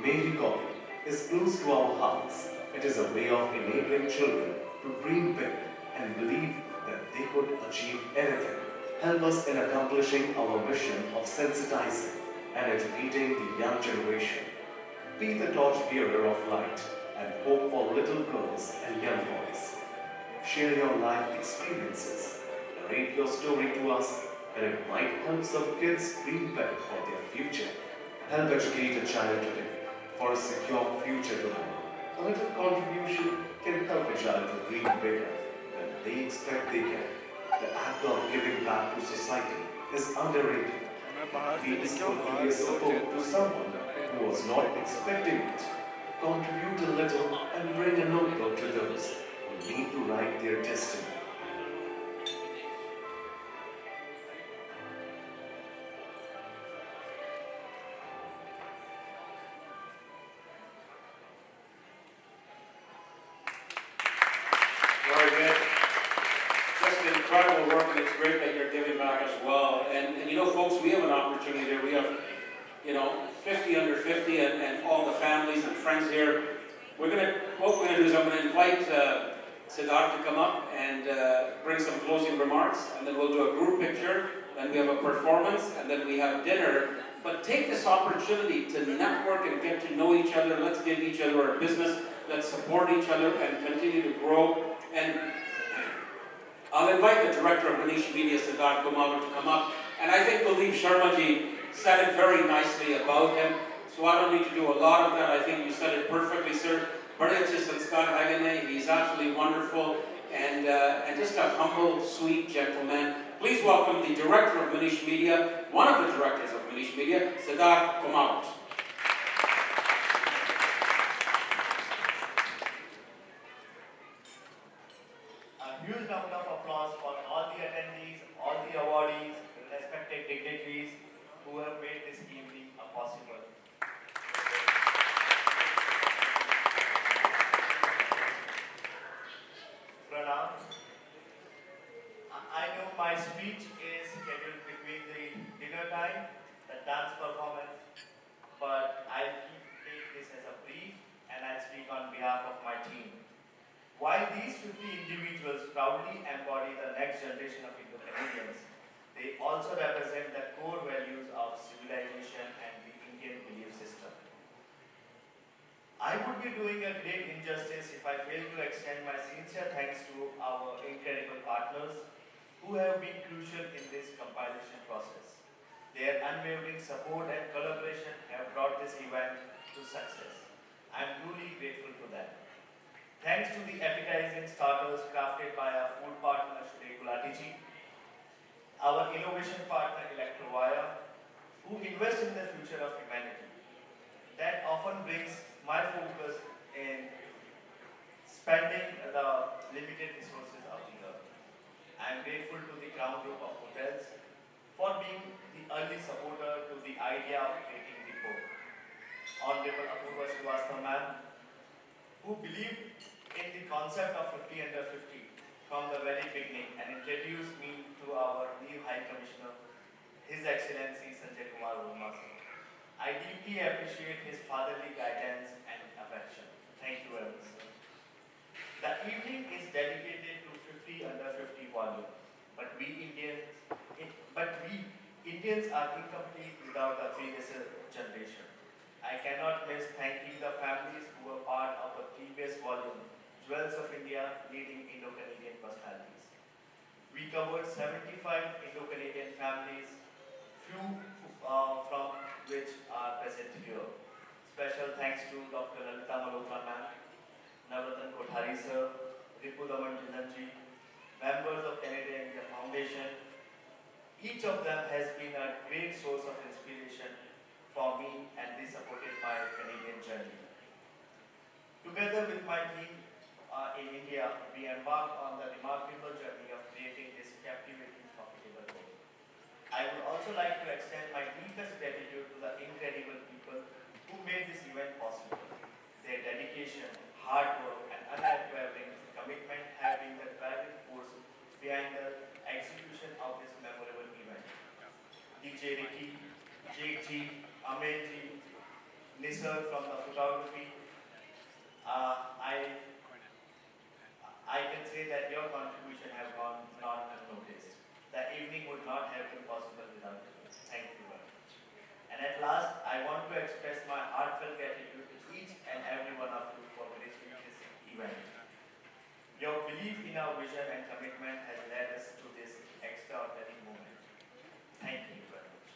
Mary Copy is close to our hearts. It is a way of enabling children to dream big and believe that they could achieve anything. Help us in accomplishing our mission of sensitizing and educating the young generation. Be the torch-bearer of light and hope for little girls and young boys. Share your life experiences, narrate your story to us, and it might help some kids dream big for their future. Help educate a child today for a secure future tomorrow. A little contribution can help a child to dream bigger than they expect they can. The act of giving back to society is underrated. Please could be a support to someone who was not expecting it. Contribute a little and bring a notebook to those who need to write their destiny. Very good. Just incredible work, and it's great that you're giving back as well. And you know, folks, we have an opportunity here. We have, 50 under 50 and all the families and friends here. What we're gonna do is I'm gonna invite Siddharth to come up and bring some closing remarks, and then we'll do a group picture, then we have a performance, and then we have dinner. But take this opportunity to network and get to know each other. Let's give each other a business. Let's support each other and continue to grow. And I'll invite the director of Maneesh Media, Siddharth Kumar, to come up. And I think Kuldeep Sharmaji said it very nicely about him. So I don't need to do a lot of that. I think you said it perfectly, sir. Bade achhe sanskar hai ne. He's absolutely wonderful and just a humble, sweet gentleman. Please welcome the director of Maneesh Media, one of the directors of Maneesh Media, Siddharth Kumar. A huge round of applause for all the attendees, all the awardees, respected dignitaries who have made this evening possible. Pranam, I know my speech is scheduled between the dinner time, the dance performance, but I'll take this as a brief and I'll speak on behalf of my team. While these 50 individuals proudly embody the next generation of Indo-Canadians, they also represent the core values of civilization and the Indian belief system. I would be doing a great injustice if I fail to extend my sincere thanks to our incredible partners who have been crucial in this compilation process. Their unwavering support and collaboration have brought this event to success. I am truly grateful to them. Thanks to the appetizing starters crafted by our food partner Shri Gulatiji, our innovation partner Electrovaya, who invest in the future of humanity. That often brings my focus in spending the limited resources of the earth. I am grateful to the Crown Group of Hotels for being the early supporter to the idea of creating the book. Honorable Apurva Srivastava ma'am, who believed in the concept of 50 under 50 from the very beginning and introduced me to our new High Commissioner, His Excellency Sanjay Kumar Verma. I deeply appreciate his fatherly guidance and affection. Thank you very much, sir. The evening is dedicated to 50 under 50 volume, but we Indians are incomplete without the previous generation. I cannot miss thanking the families who were part of the previous volume, Jewels of India, Leading Indo-Canadian Personalities. We covered 75 Indo-Canadian families, few from which are present here. Special thanks to Dr. Lalita Malhotra ma'am, Navratan Kothari sir, Ripu Daman Dhinanji, members of Canada India Foundation. Each of them has been a great source of inspiration for me and they supported my Canadian journey. Together with my team in India, we embarked on the remarkable journey of creating this captivating, profitable book. I would also like to extend my deepest gratitude to the incredible people who made this event possible. Their dedication, hard work, and unwavering commitment have been the driving force behind the execution of this memorable event. DJ Ricky, Jake G, Amen G, Nisar from the photography, I can say that your contribution has gone not unnoticed. The evening would not have been possible without you. Thank you very much. And at last, I want to express my heartfelt gratitude to each and every one of you for gracing this event. Your belief in our vision and commitment has led us to this extraordinary moment. Thank you very much.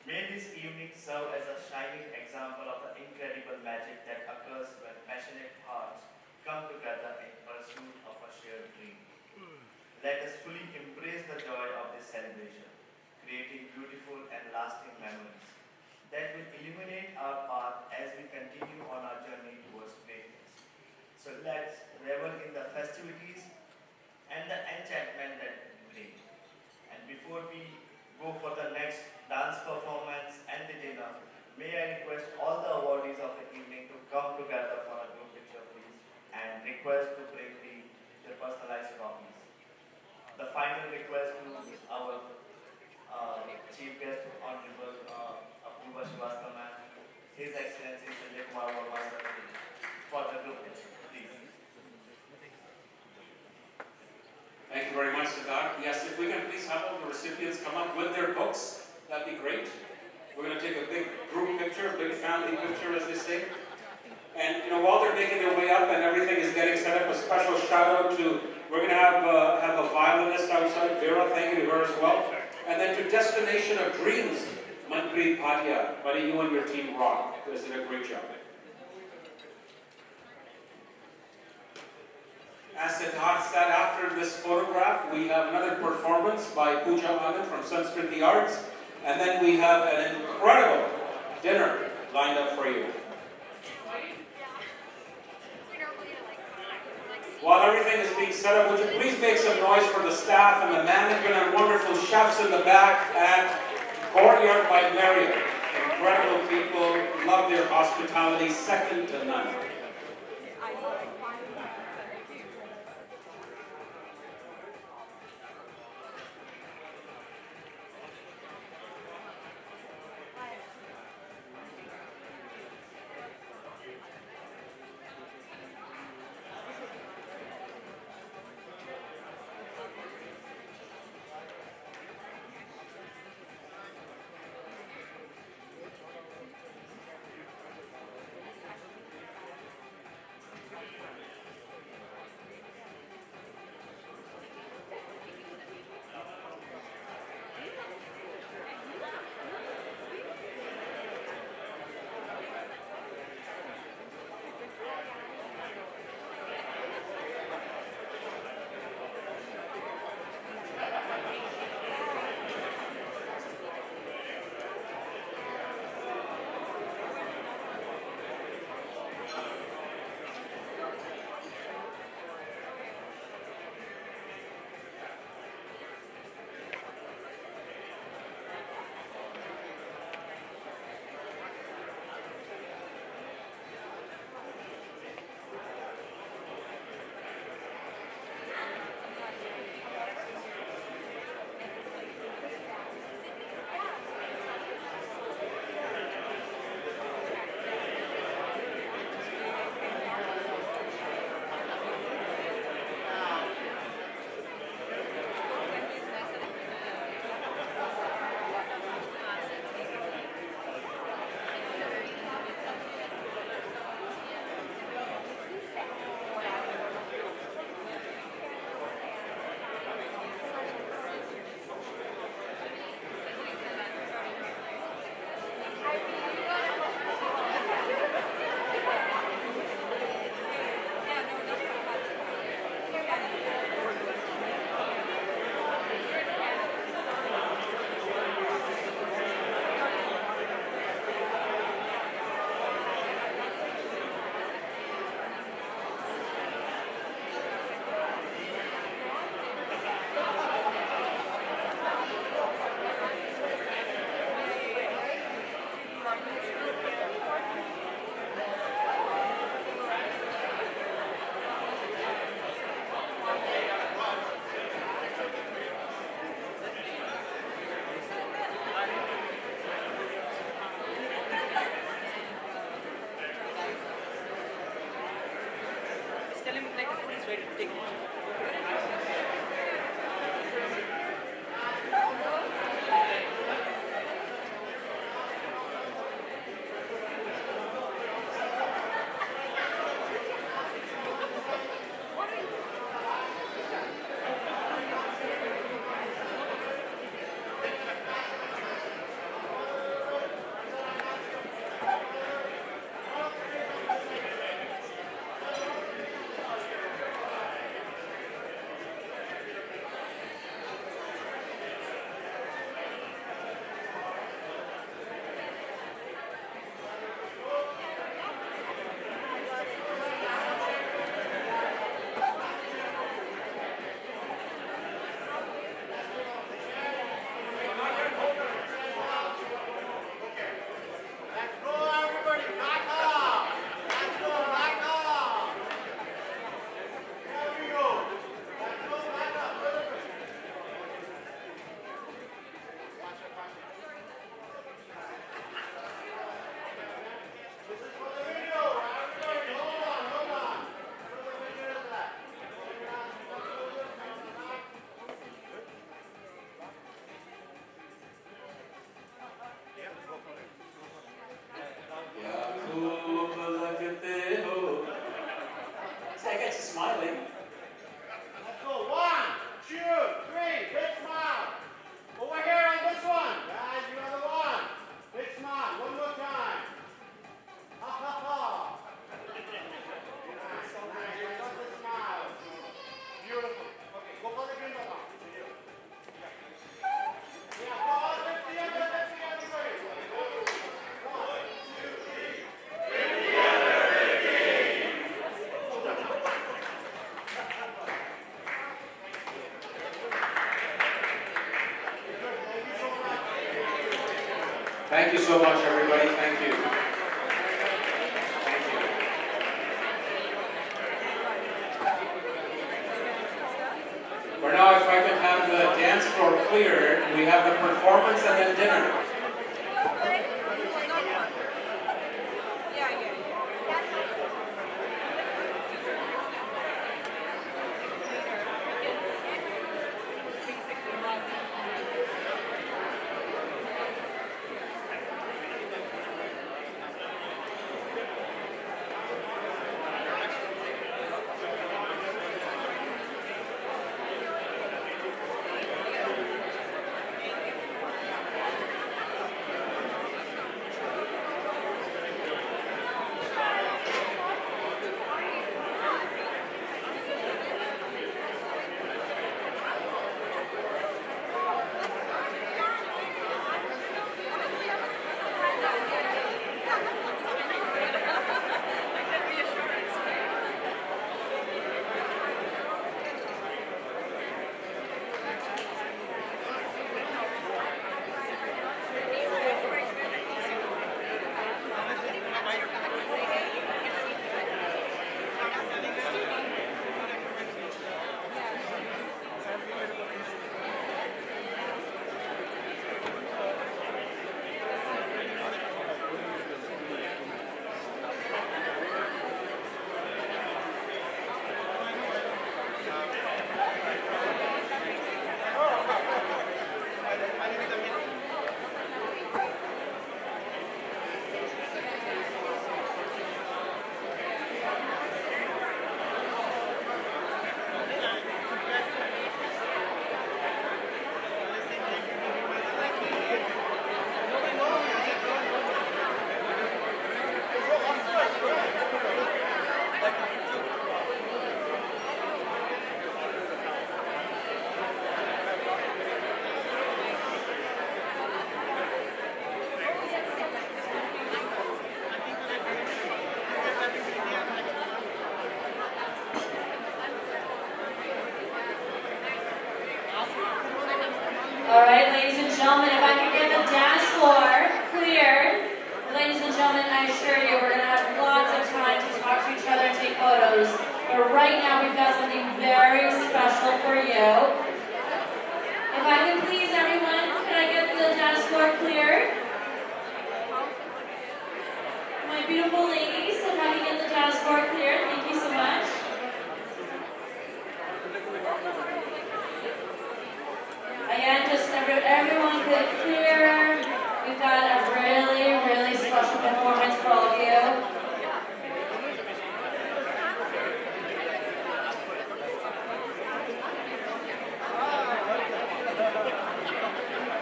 May this evening serve as a shining example of the incredible magic that occurs when passionate hearts come together in pursuit of a shared dream. Let us fully embrace the joy of this celebration, creating beautiful and lasting memories that will illuminate our path as we continue on our journey towards greatness. So let's revel in the festivities and the enchantment that bring. And before we go for the next dance performance and the dinner, may I request all the awardees of the evening to come together for a group picture, please, and request to bring the personalized copies. The final request to our Chief Guest, Honorable Apurva Srivastava ma'am, His Excellency Sanjay Kumar Verma sir, for the group picture, please. Thank you very much, Siddharth. Yes, if we can please have all the recipients come up with their books, that'd be great. We're going to take a big group picture, a big family picture, as they say. And while they're making their way up and everything is getting set up, a special shout out to, we're going to have a violinist outside, Vera, thank you to her as well. And then to Destination of Dreams, Manpreet Bhatia. Buddy, you and your team rock. You guys did a great job. As Siddharth said, after this photograph, we have another performance by Pooja Anand from Sanskriti Arts. And then we have an incredible dinner lined up for you. While everything is being set up, would you please make some noise for the staff and the management and wonderful chefs in the back at Courtyard by Marriott. Incredible people, love their hospitality, second to none. Thank you so much, everybody. Thank you. For now, if I can have the dance floor cleared, we have the performance and then dinner. All right, ladies and gentlemen, if I could get the dance floor cleared. Ladies and gentlemen, I assure you we're going to have lots of time to talk to each other and take photos. But right now we've got something very special for you. If I can please everyone, can I get the dance floor cleared? My beautiful ladies, if I can get the dance floor cleared, thank you so much. Again, just everyone could clear. We've got a really, really special performance for all of you.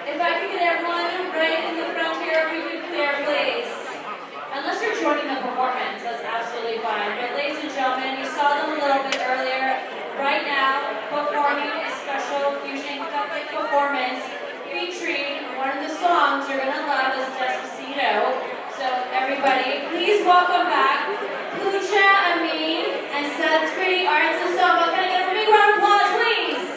If I could get everyone right in the front here, we could clear, please. Unless you're joining the performance, that's absolutely fine. But ladies and gentlemen, you saw them a little bit earlier. Right now, performing a special fusion Catholic performance featuring one of the songs you're going to love is Despacito. So everybody, please welcome back Pucha, Amin, and Sanskrit Arts and Soma. Can I get a big round of applause, please?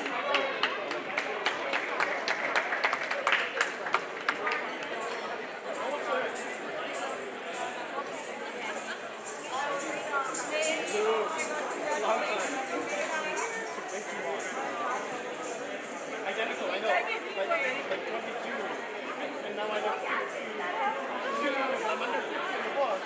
Identical, I know. Like 22. And now I look I'm under the book.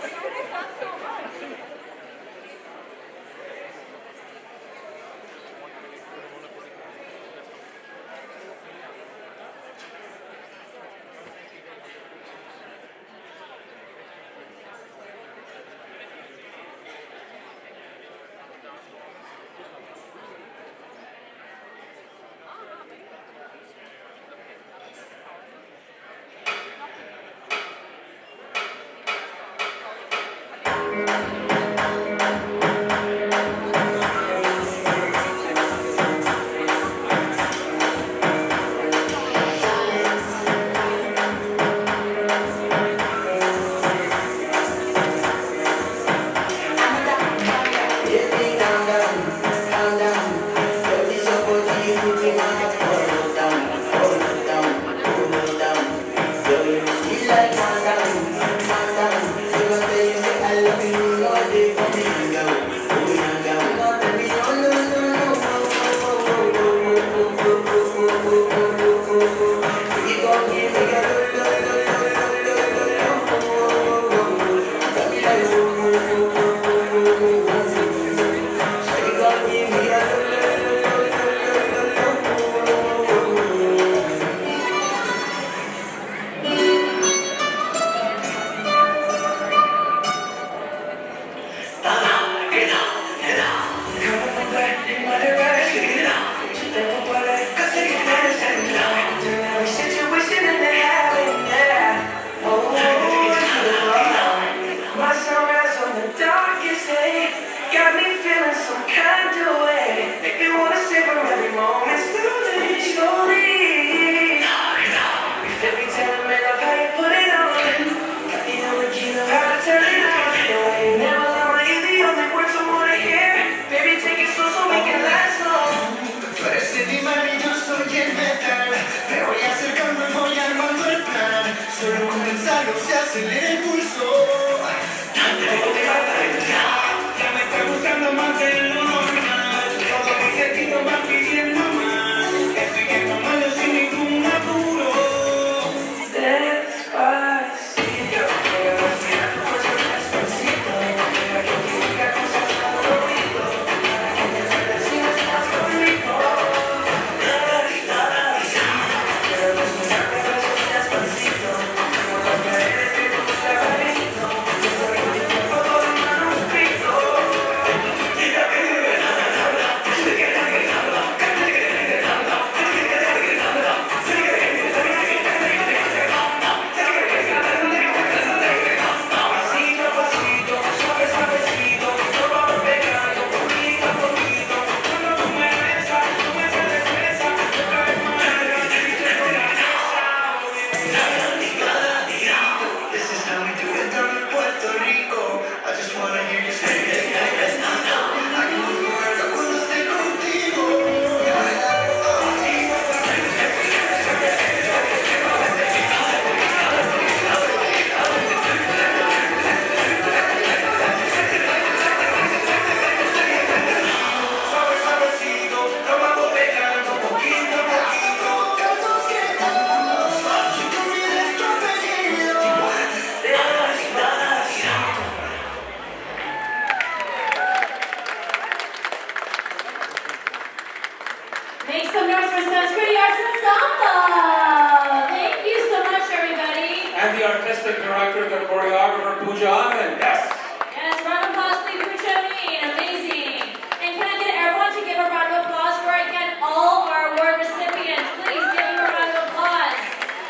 Make some noise for Sanskrit Arts Ensemble. Thank you so much, everybody. And the artistic director, the choreographer, Pooja Anand. Yes. Yes, round of applause to Pooja Amin. Amazing. And can I get everyone to give a round of applause for, again, all our award recipients? Please give them a round of applause.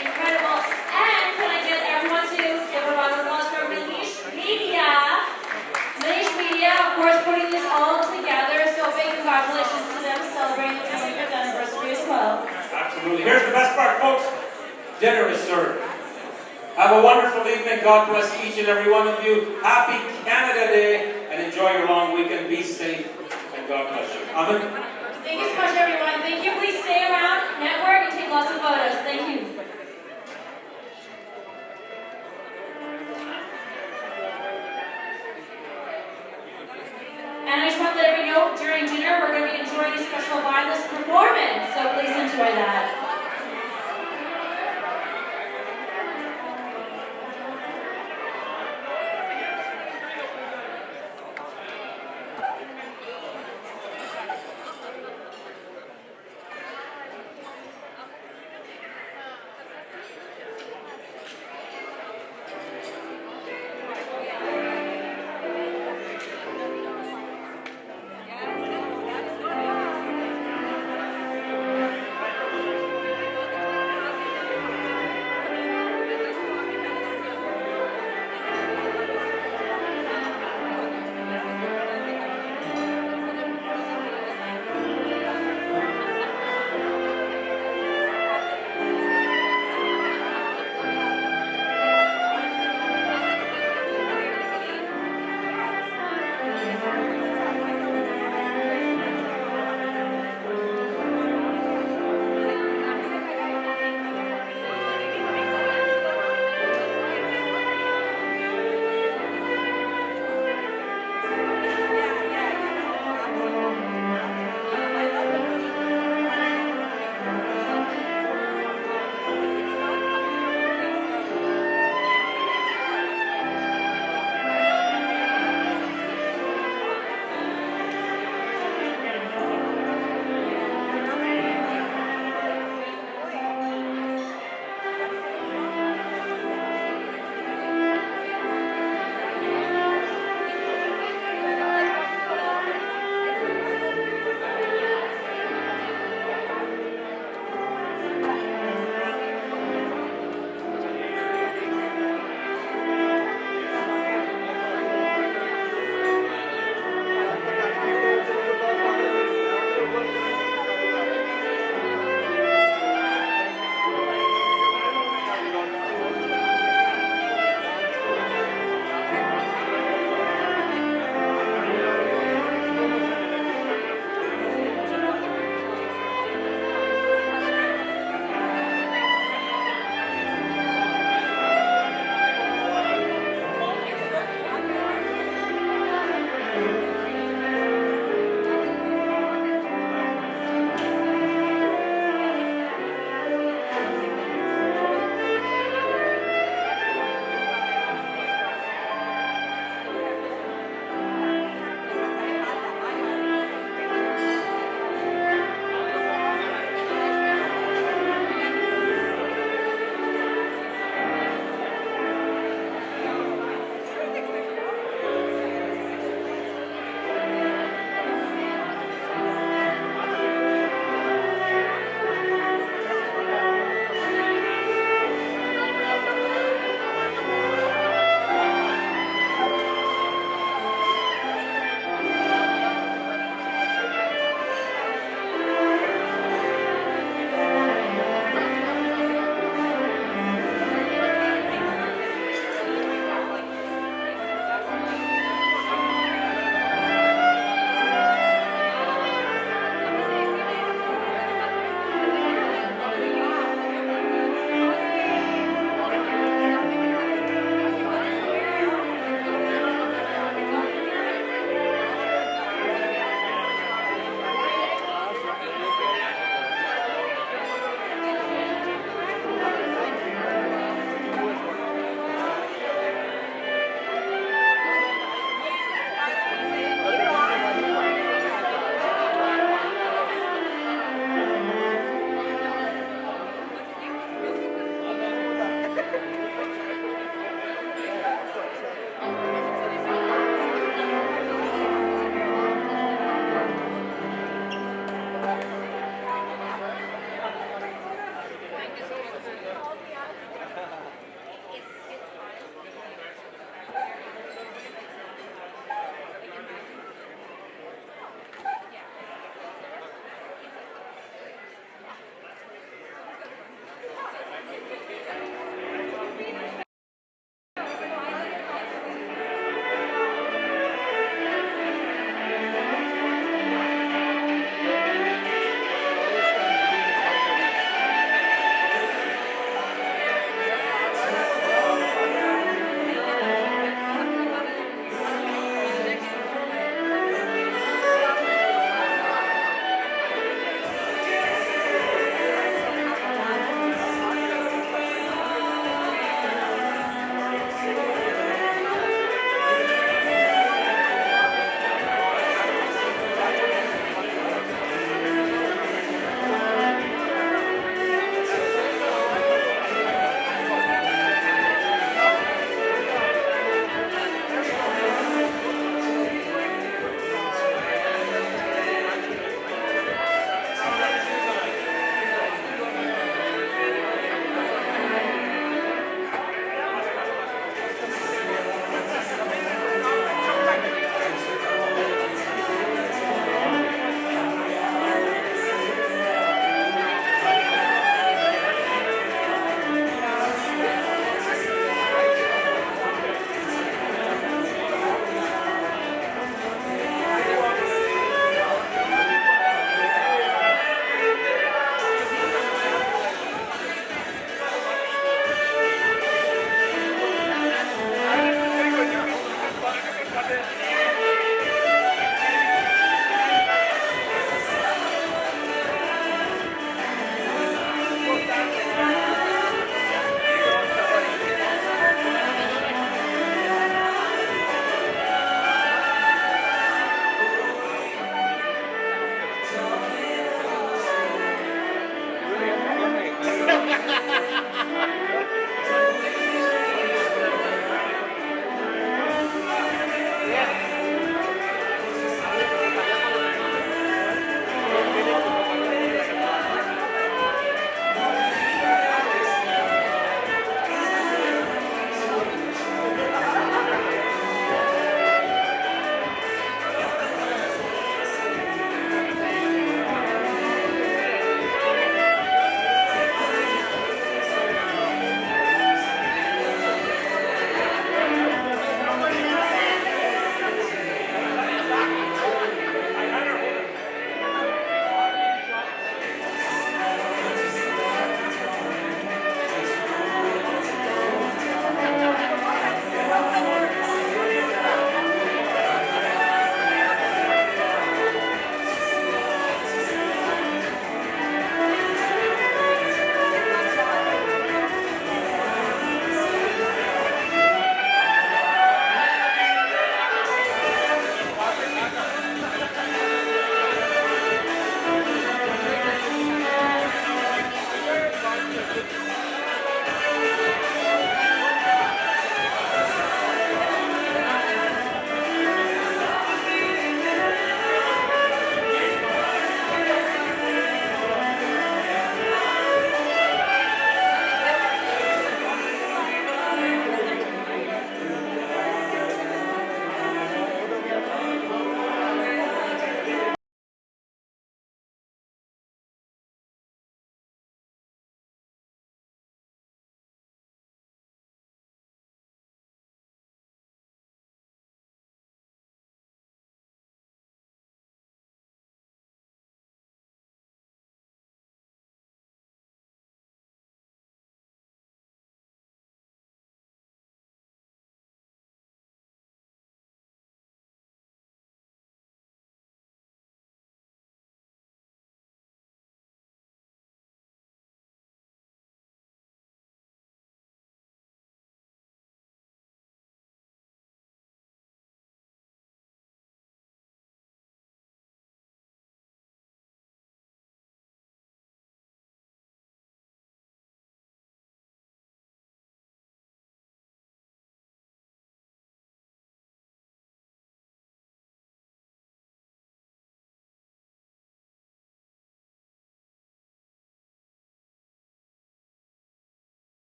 Incredible. And can I get everyone to give a round of applause for Maneesh Media? Maneesh Media, of course, putting this all together. So big congratulations to them, celebrating the 25th anniversary as well. Absolutely. Here's the best part, folks. Dinner is served. Have a wonderful evening. God bless each and every one of you. Happy Canada Day and enjoy your long weekend. Be safe and God bless you. Amen.